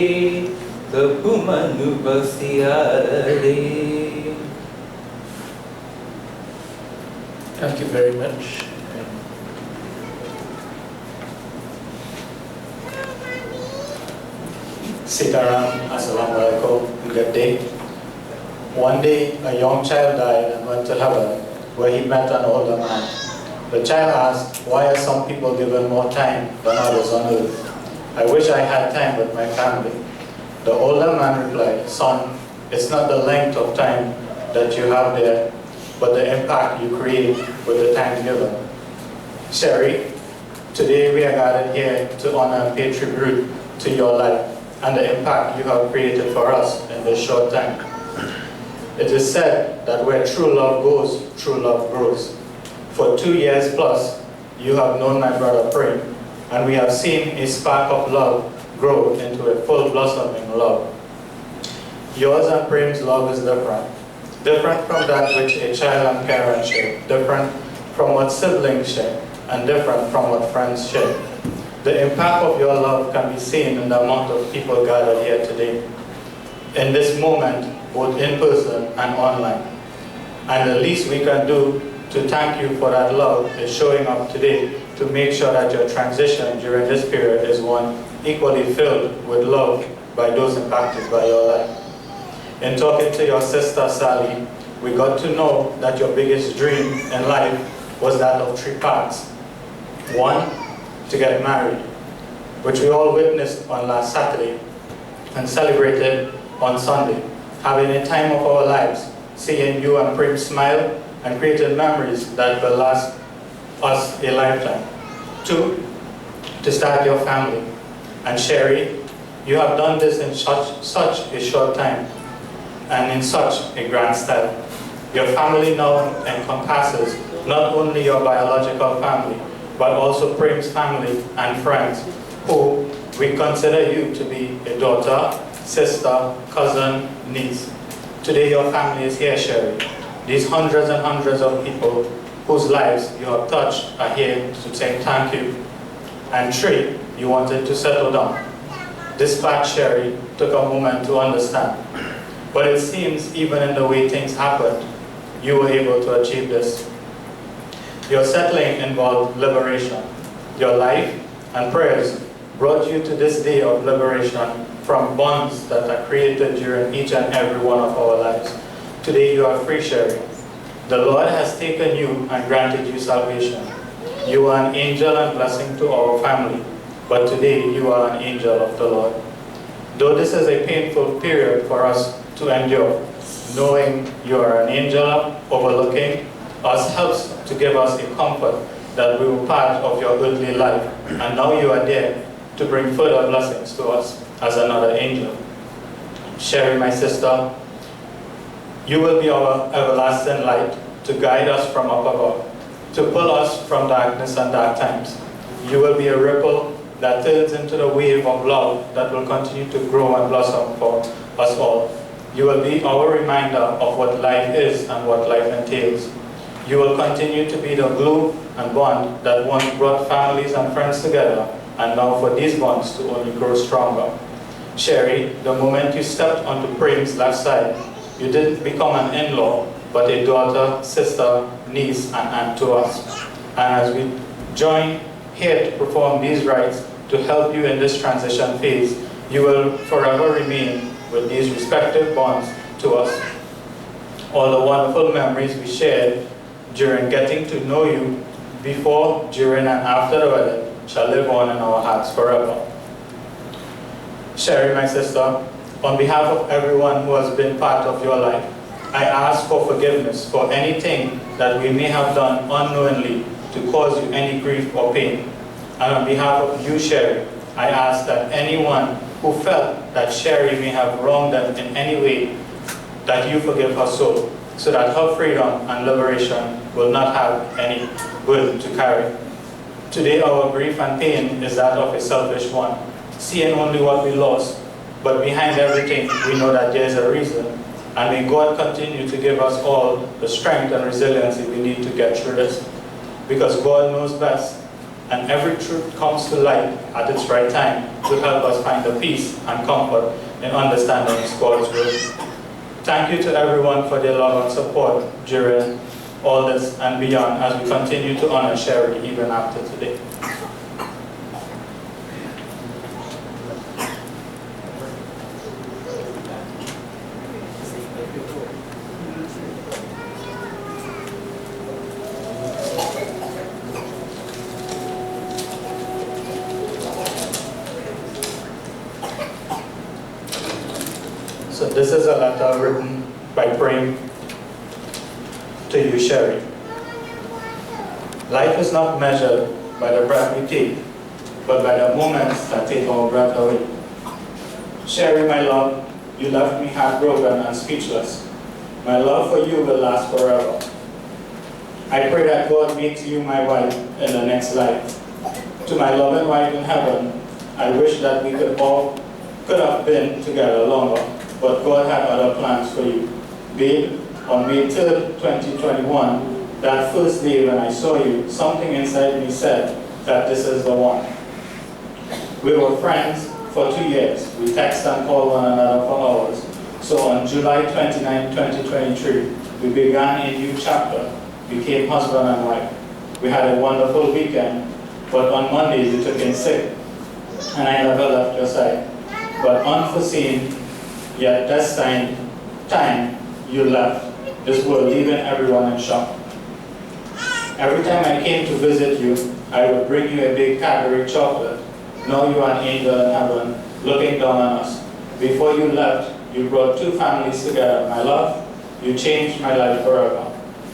Prabhu Manu Basiyare. Thank you very much. Sitaram, Assalamualaikum, good day. One day, a young child died and went to heaven, where he met an older man. The child asked, why are some people given more time than others on earth? I wish I had time with my family. The older man replied, son, it's not the length of time that you have there, but the impact you create with the time given. Sherry, today we are gathered here to honor and pay tribute to your life and the impact you have created for us in this short time. It is said that where true love goes, true love grows. For 2 years plus, you have known my brother Prem, and we have seen a spark of love grow into a full blossoming love. Yours and Prem's love is different. Different from that which a child and parent share. Different from what siblings share. And different from what friends share. The impact of your love can be seen in the amount of people gathered here today. In this moment, both in person and online. And the least we can do to thank you for that love is showing up today to make sure that your transition during this period is one equally filled with love by those impacted by your life. In talking to your sister Sally, we got to know that your biggest dream in life was that of 3 parts. 1, to get married, which we all witnessed on last Saturday and celebrated on Sunday, having a time of our lives, seeing you and Prim smile and creating memories that will last us a lifetime. 2, to start your family. And Sherry, you have done this in such a short time and in such a grand style. Your family now encompasses not only your biological family, but also Prim's family and friends, who we consider you to be a daughter, sister, cousin, niece. Today your family is here, Sherry. These hundreds and hundreds of people whose lives you have touched are here to say thank you. And 3, you wanted to settle down. This fact, Sherry, took a moment to understand. But it seems even in the way things happened, you were able to achieve this. Your settling involved liberation. Your life and prayers brought you to this day of liberation from bonds that are created during each and every one of our lives. Today you are free, Sherry. The Lord has taken you and granted you salvation. You are an angel and blessing to our family, but today you are an angel of the Lord. Though this is a painful period for us to endure, knowing you are an angel overlooking us helps to give us a comfort that we were part of your earthly life, and now you are there to bring further blessings to us as another angel. Sherry, my sister, you will be our everlasting light to guide us from up above, to pull us from darkness and dark times. You will be a ripple that turns into the wave of love that will continue to grow and blossom for us all. You will be our reminder of what life is and what life entails. You will continue to be the glue and bond that once brought families and friends together, and now for these bonds to only grow stronger. Sherry, the moment you stepped onto Prim's left side, you didn't become an in-law, but a daughter, sister, niece, and aunt to us. And as we join here to perform these rites to help you in this transition phase, you will forever remain with these respective bonds to us. All the wonderful memories we shared during getting to know you before, during, and after the wedding shall live on in our hearts forever. Sherry, my sister, on behalf of everyone who has been part of your life, I ask for forgiveness for anything that we may have done unknowingly to cause you any grief or pain. And on behalf of you, Sherry, I ask that anyone who felt that Sherry may have wronged them in any way, that you forgive her soul, so that her freedom and liberation will not have any burden to carry. Today our grief and pain is that of a selfish one, seeing only what we lost, but behind everything we know that there is a reason, and may God continue to give us all the strength and resiliency we need to get through this, because God knows best, and every truth comes to light at its right time to help us find the peace and comfort in understanding God's will. Thank you to everyone for their love and support during all this and beyond as we continue to honor Sherry even after today. So this is a letter written by Prim to you, Sherry. Life is not measured by the breath we take, but by the moments that take our breath away. Sherry, my love, you left me heartbroken and speechless. My love for you will last forever. I pray that God makes you my wife in the next life. To my loving wife in heaven, I wish that we could have been together longer, but God had other plans for you. Babe, on May 3rd, 2021, that first day when I saw you, something inside me said that this is the one. We were friends for 2 years. We text and call one another for hours. So on July 29, 2023, we began a new chapter, became husband and wife. We had a wonderful weekend, but on Monday we took in sick. and I never left your side. But unforeseen, yet destined time, you left this world, leaving everyone in shock. Every time I came to visit you, I would bring you a big Cadbury chocolate. Now you are an angel in heaven, looking down on us. Before you left, you brought two families together. My love, you changed my life forever.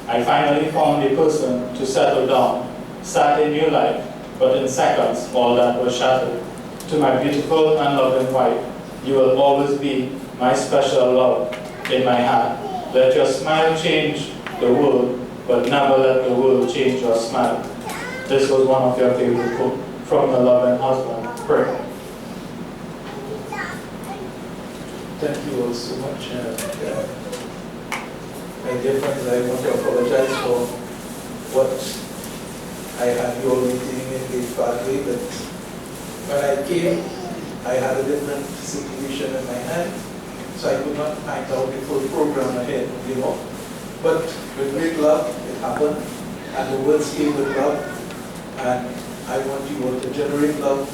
I finally found a person to settle down, start a new life, but in seconds, all that was shattered. To my beautiful and loving wife, you will always be my special love in my heart. Let your smile change the world, but never let the world change your smile. This was one of your favorite quotes from your loving husband. Pray. Thank you all so much. My dear friends, I want to apologize for what I had you all meeting in the pathway, but when I came, I had a different situation in my hand, so I could not find out the full program ahead, you know. But with great love, it happened, and the words came with love, and I want you all to generate love,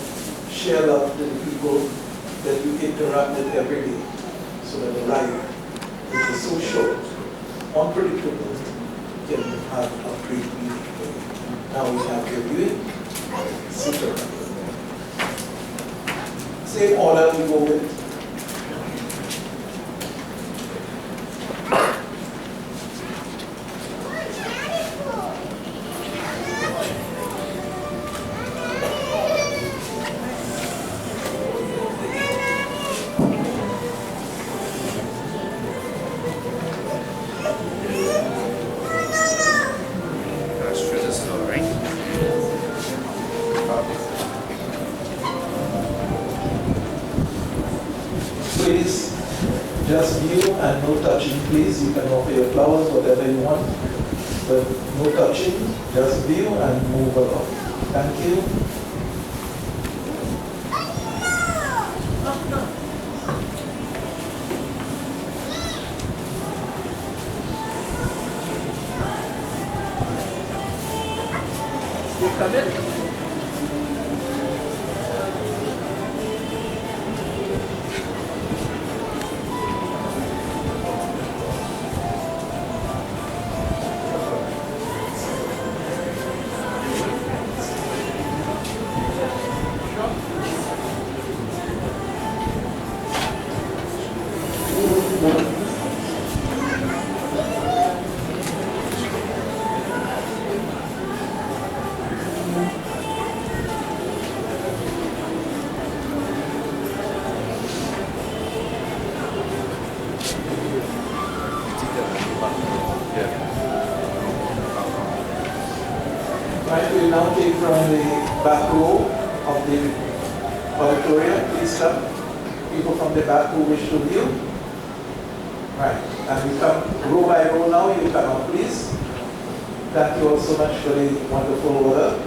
share love to the people that you interact with every day, so that the life, which is so short, unpredictable, can have a great meaning for you. Now we have your viewing. Super. Same order we go with. Please, just view and no touching, please. You can offer your flowers, whatever you want, but no touching, just view and move along. Thank you. You come in. Right, we'll now take from the back row of the auditorium. Please come. People from the back who wish to view. Right, and we come row by row now. You come up, please. Thank you all so much for the wonderful order.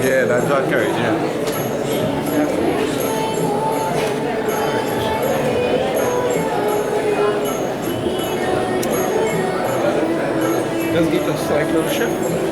Yeah, that's what carried, yeah. Let's get a cycle shift.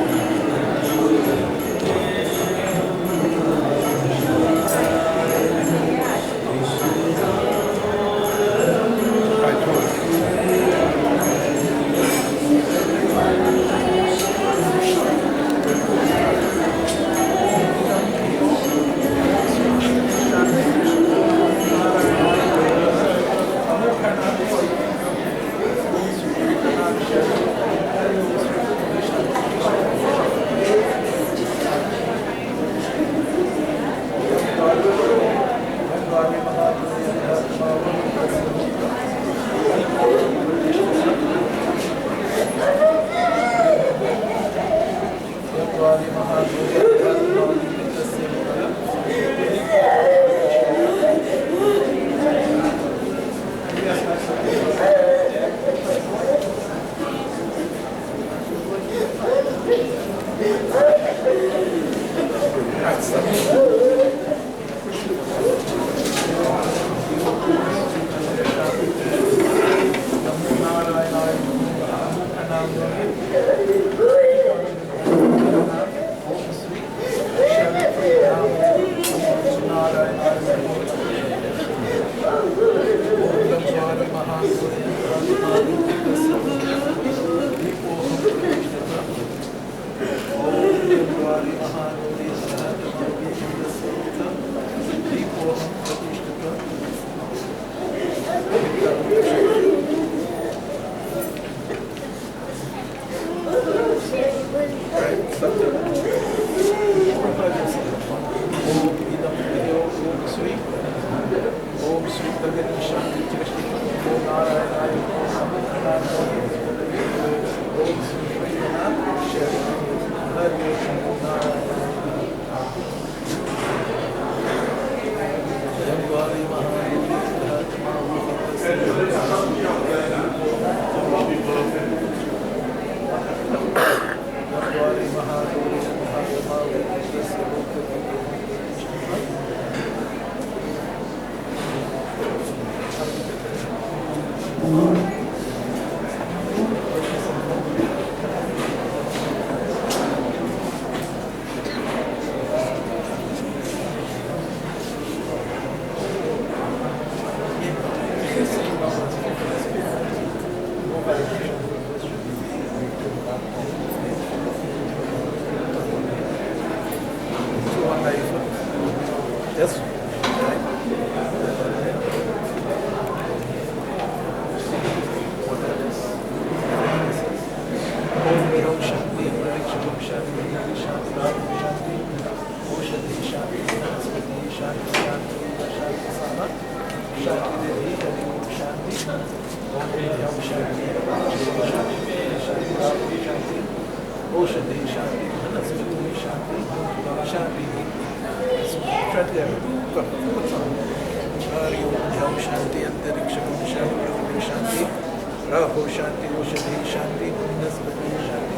Raho Shanti, Oshadi Shanti, Nasbati Shanti,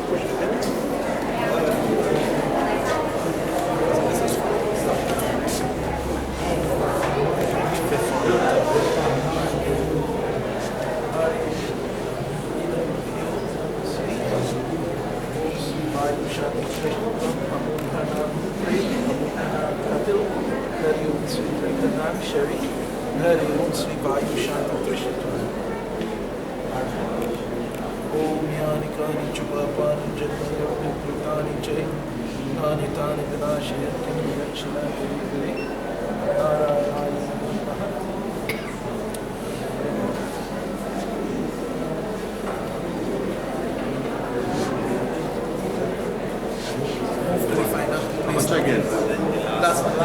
Sherry, Hari Om Sri Vayu Shanti Krishna. Om Yani Kani Chupapani Jatani Prutani Chay, Nani Tani Vinashayati Vachana Viri, Narayana Namaha. Once again. Last one.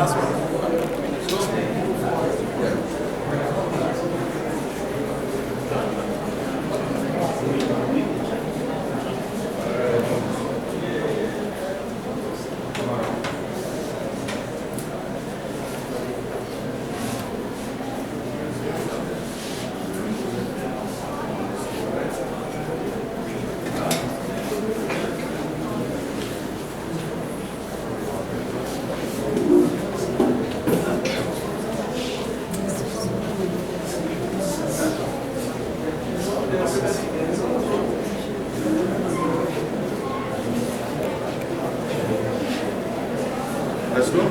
Let's go.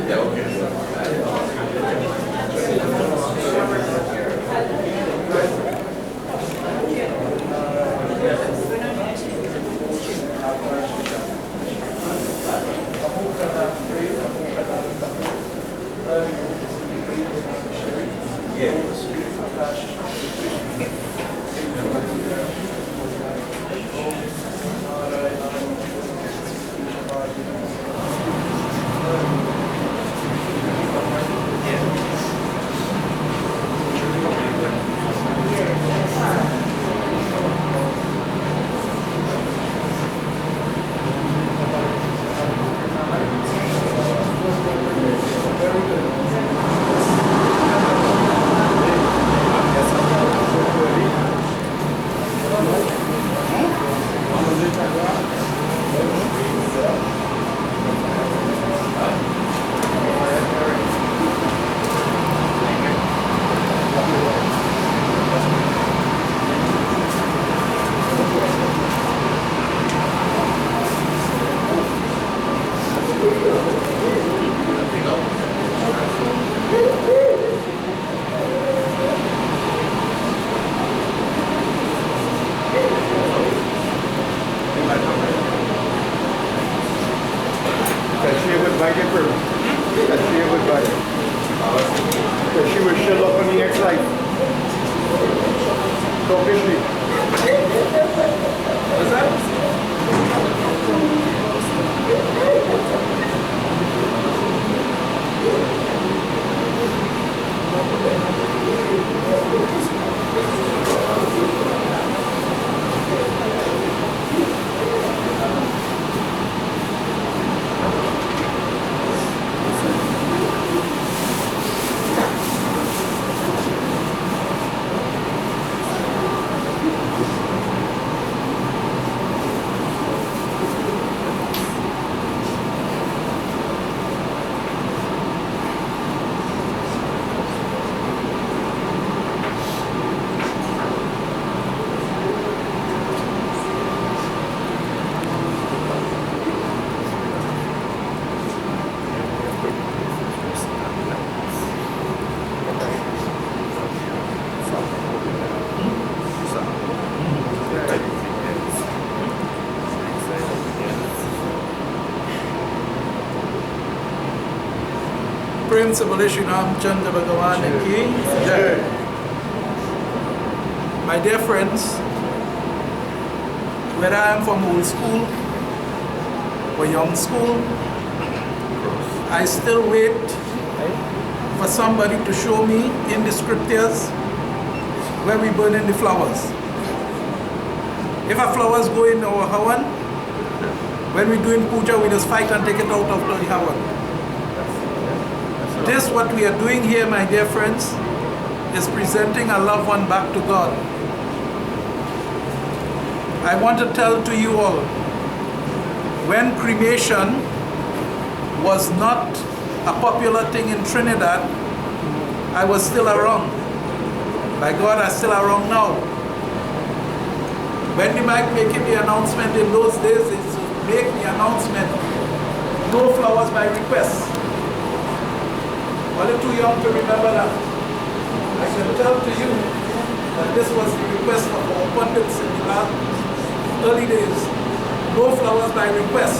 Yeah, okay. प्रेम से बोले श्री रामचंद्र भगवान की जय. My dear friends, whether I am from old school or young school, I still wait for somebody to show me in the scriptures where we burn in the flowers. If our flowers go in our hawan, when we're doing puja, we just fight and take it out of the hawan. This, what we are doing here, my dear friends, is presenting a loved one back to God. I want to tell to you all, when cremation was not a popular thing in Trinidad, I was still around. By God, I'm still around now. When the Mike making the announcement in those days, is to make the announcement, no flowers by request. Only too young to remember that. I can tell to you that this was the request of our pundits in the last early days. No flowers by request.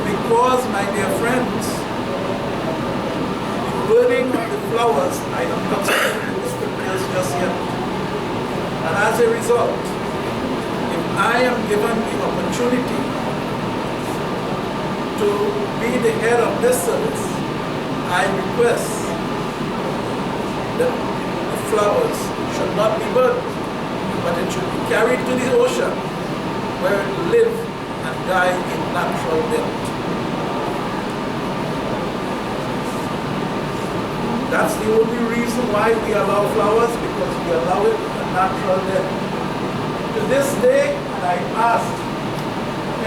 Because, my dear friends, the burning of the flowers, I don't consider the scriptures just yet. And as a result, if I am given the opportunity to be the head of this service, I request that the flowers should not be burned, but it should be carried to the ocean where it will live and die in natural death. That's the only reason why we allow flowers, because we allow it a natural death. To this day, and I ask,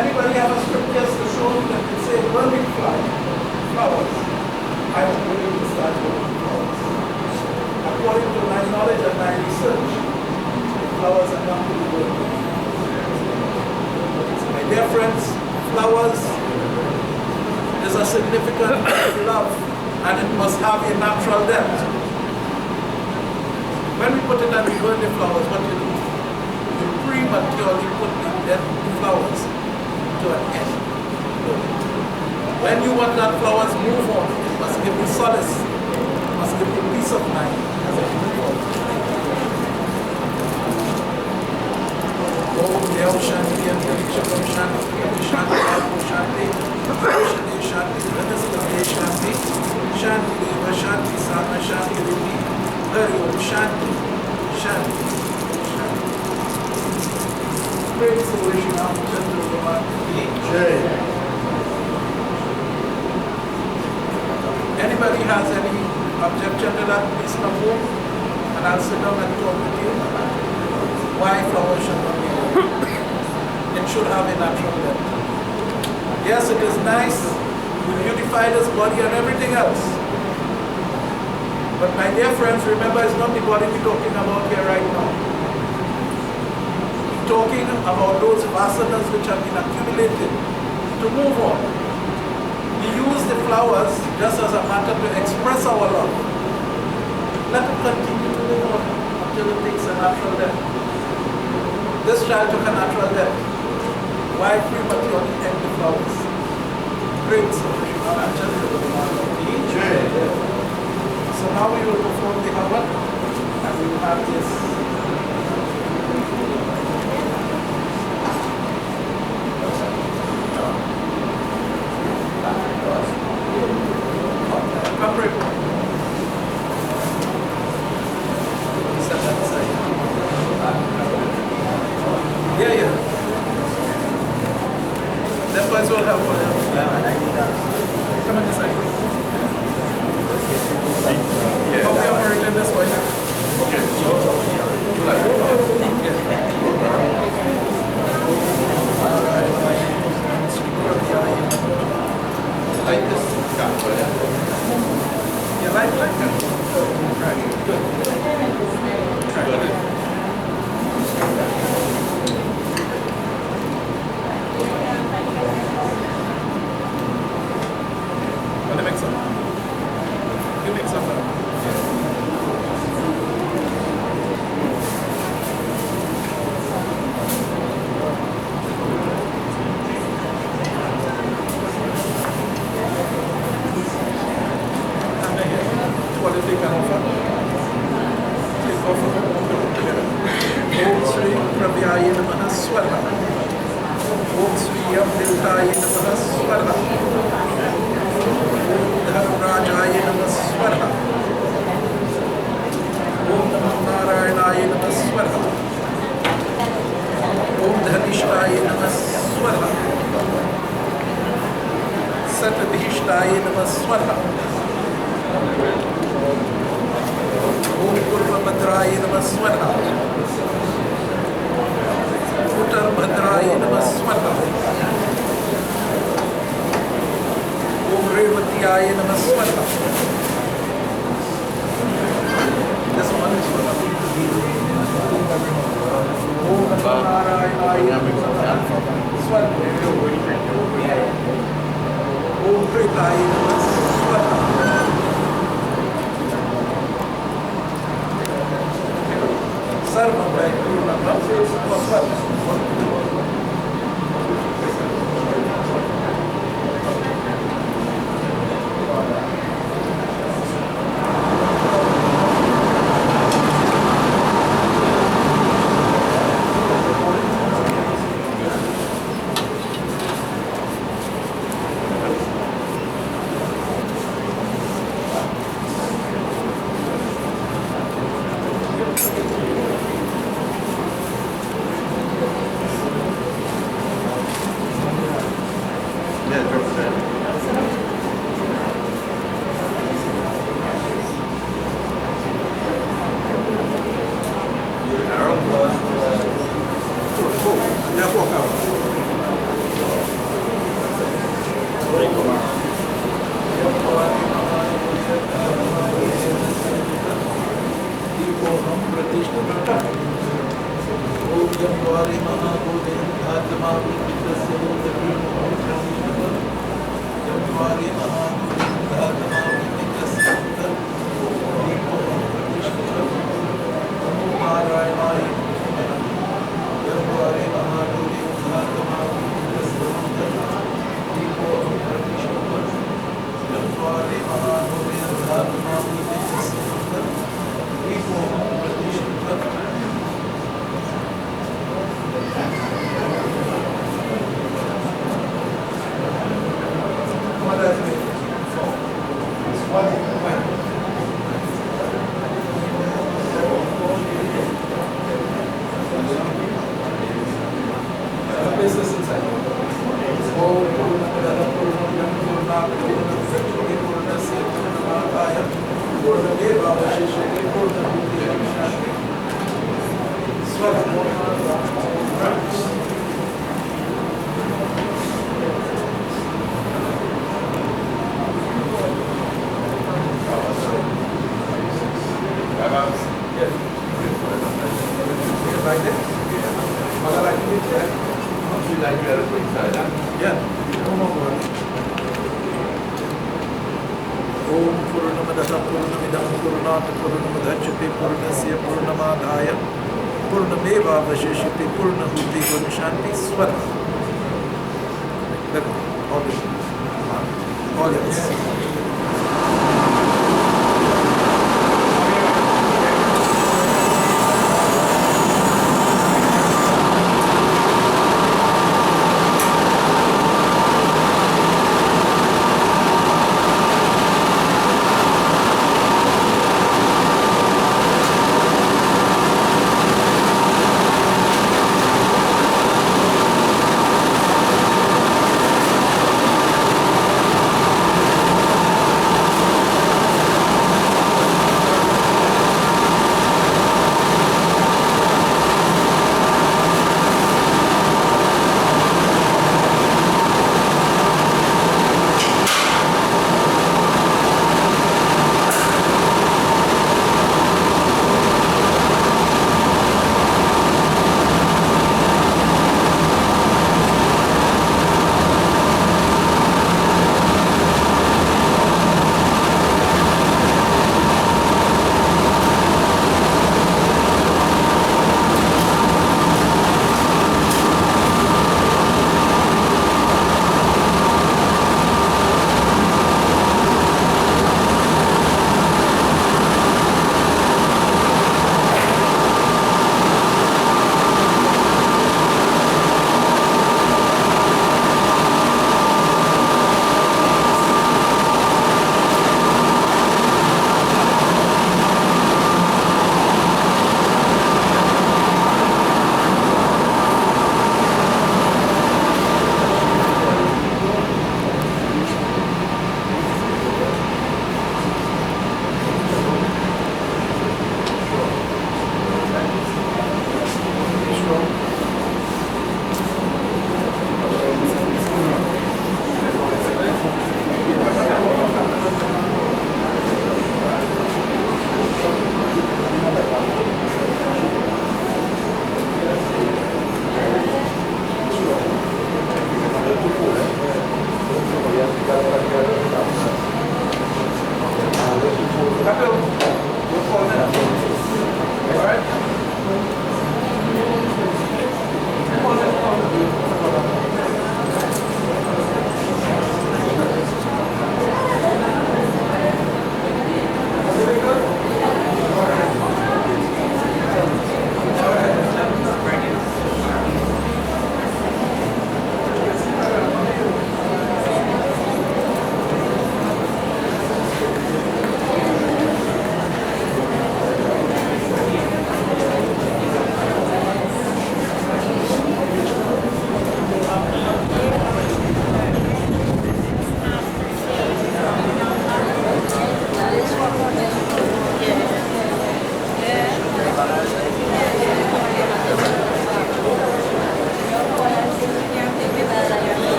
anybody have a scriptures to show me that can say burning flowers? I am willing to start burning flowers. According to my knowledge and my research, flowers are not to be burned. My dear friends, flowers is a significant love, and it must have a natural death. When we put it and we burn the flowers, what do? You prematurely put the dead flowers to an end. When you want that flowers move on, it must give you solace, it must give you peace of mind as it moves on. Om Dev Shanti and Shakam Shanti, Shanti Apu Shanti, Shanti Shanti, Vanaspati Shanti, Shanti Deva Shanti, Sama Shanti Devi, Hari Om Shanti, Shanti, Shanti. Praise the Lord, Shanti. Anybody has any objection to that, please come home and I'll sit down and talk with you. Why flowers should not be burned? It should have a natural death. Yes, it is nice, we beautify this body and everything else. But my dear friends, remember, it's not the body we're talking about here right now. We're talking about those vasanas which have been accumulated to move on. We use the flowers just as a matter to express our love. Let it continue to live on until it takes a natural death. This child took a natural death. Why prematurely end the flowers? Great solution. So now we will perform the Havat and we will have this. Om Pretaye Namaswata. This one is for Om Narayanaye Swata. Om Pretaye Namaswata. Sarvam Vaipurna Swata.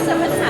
Samaroo.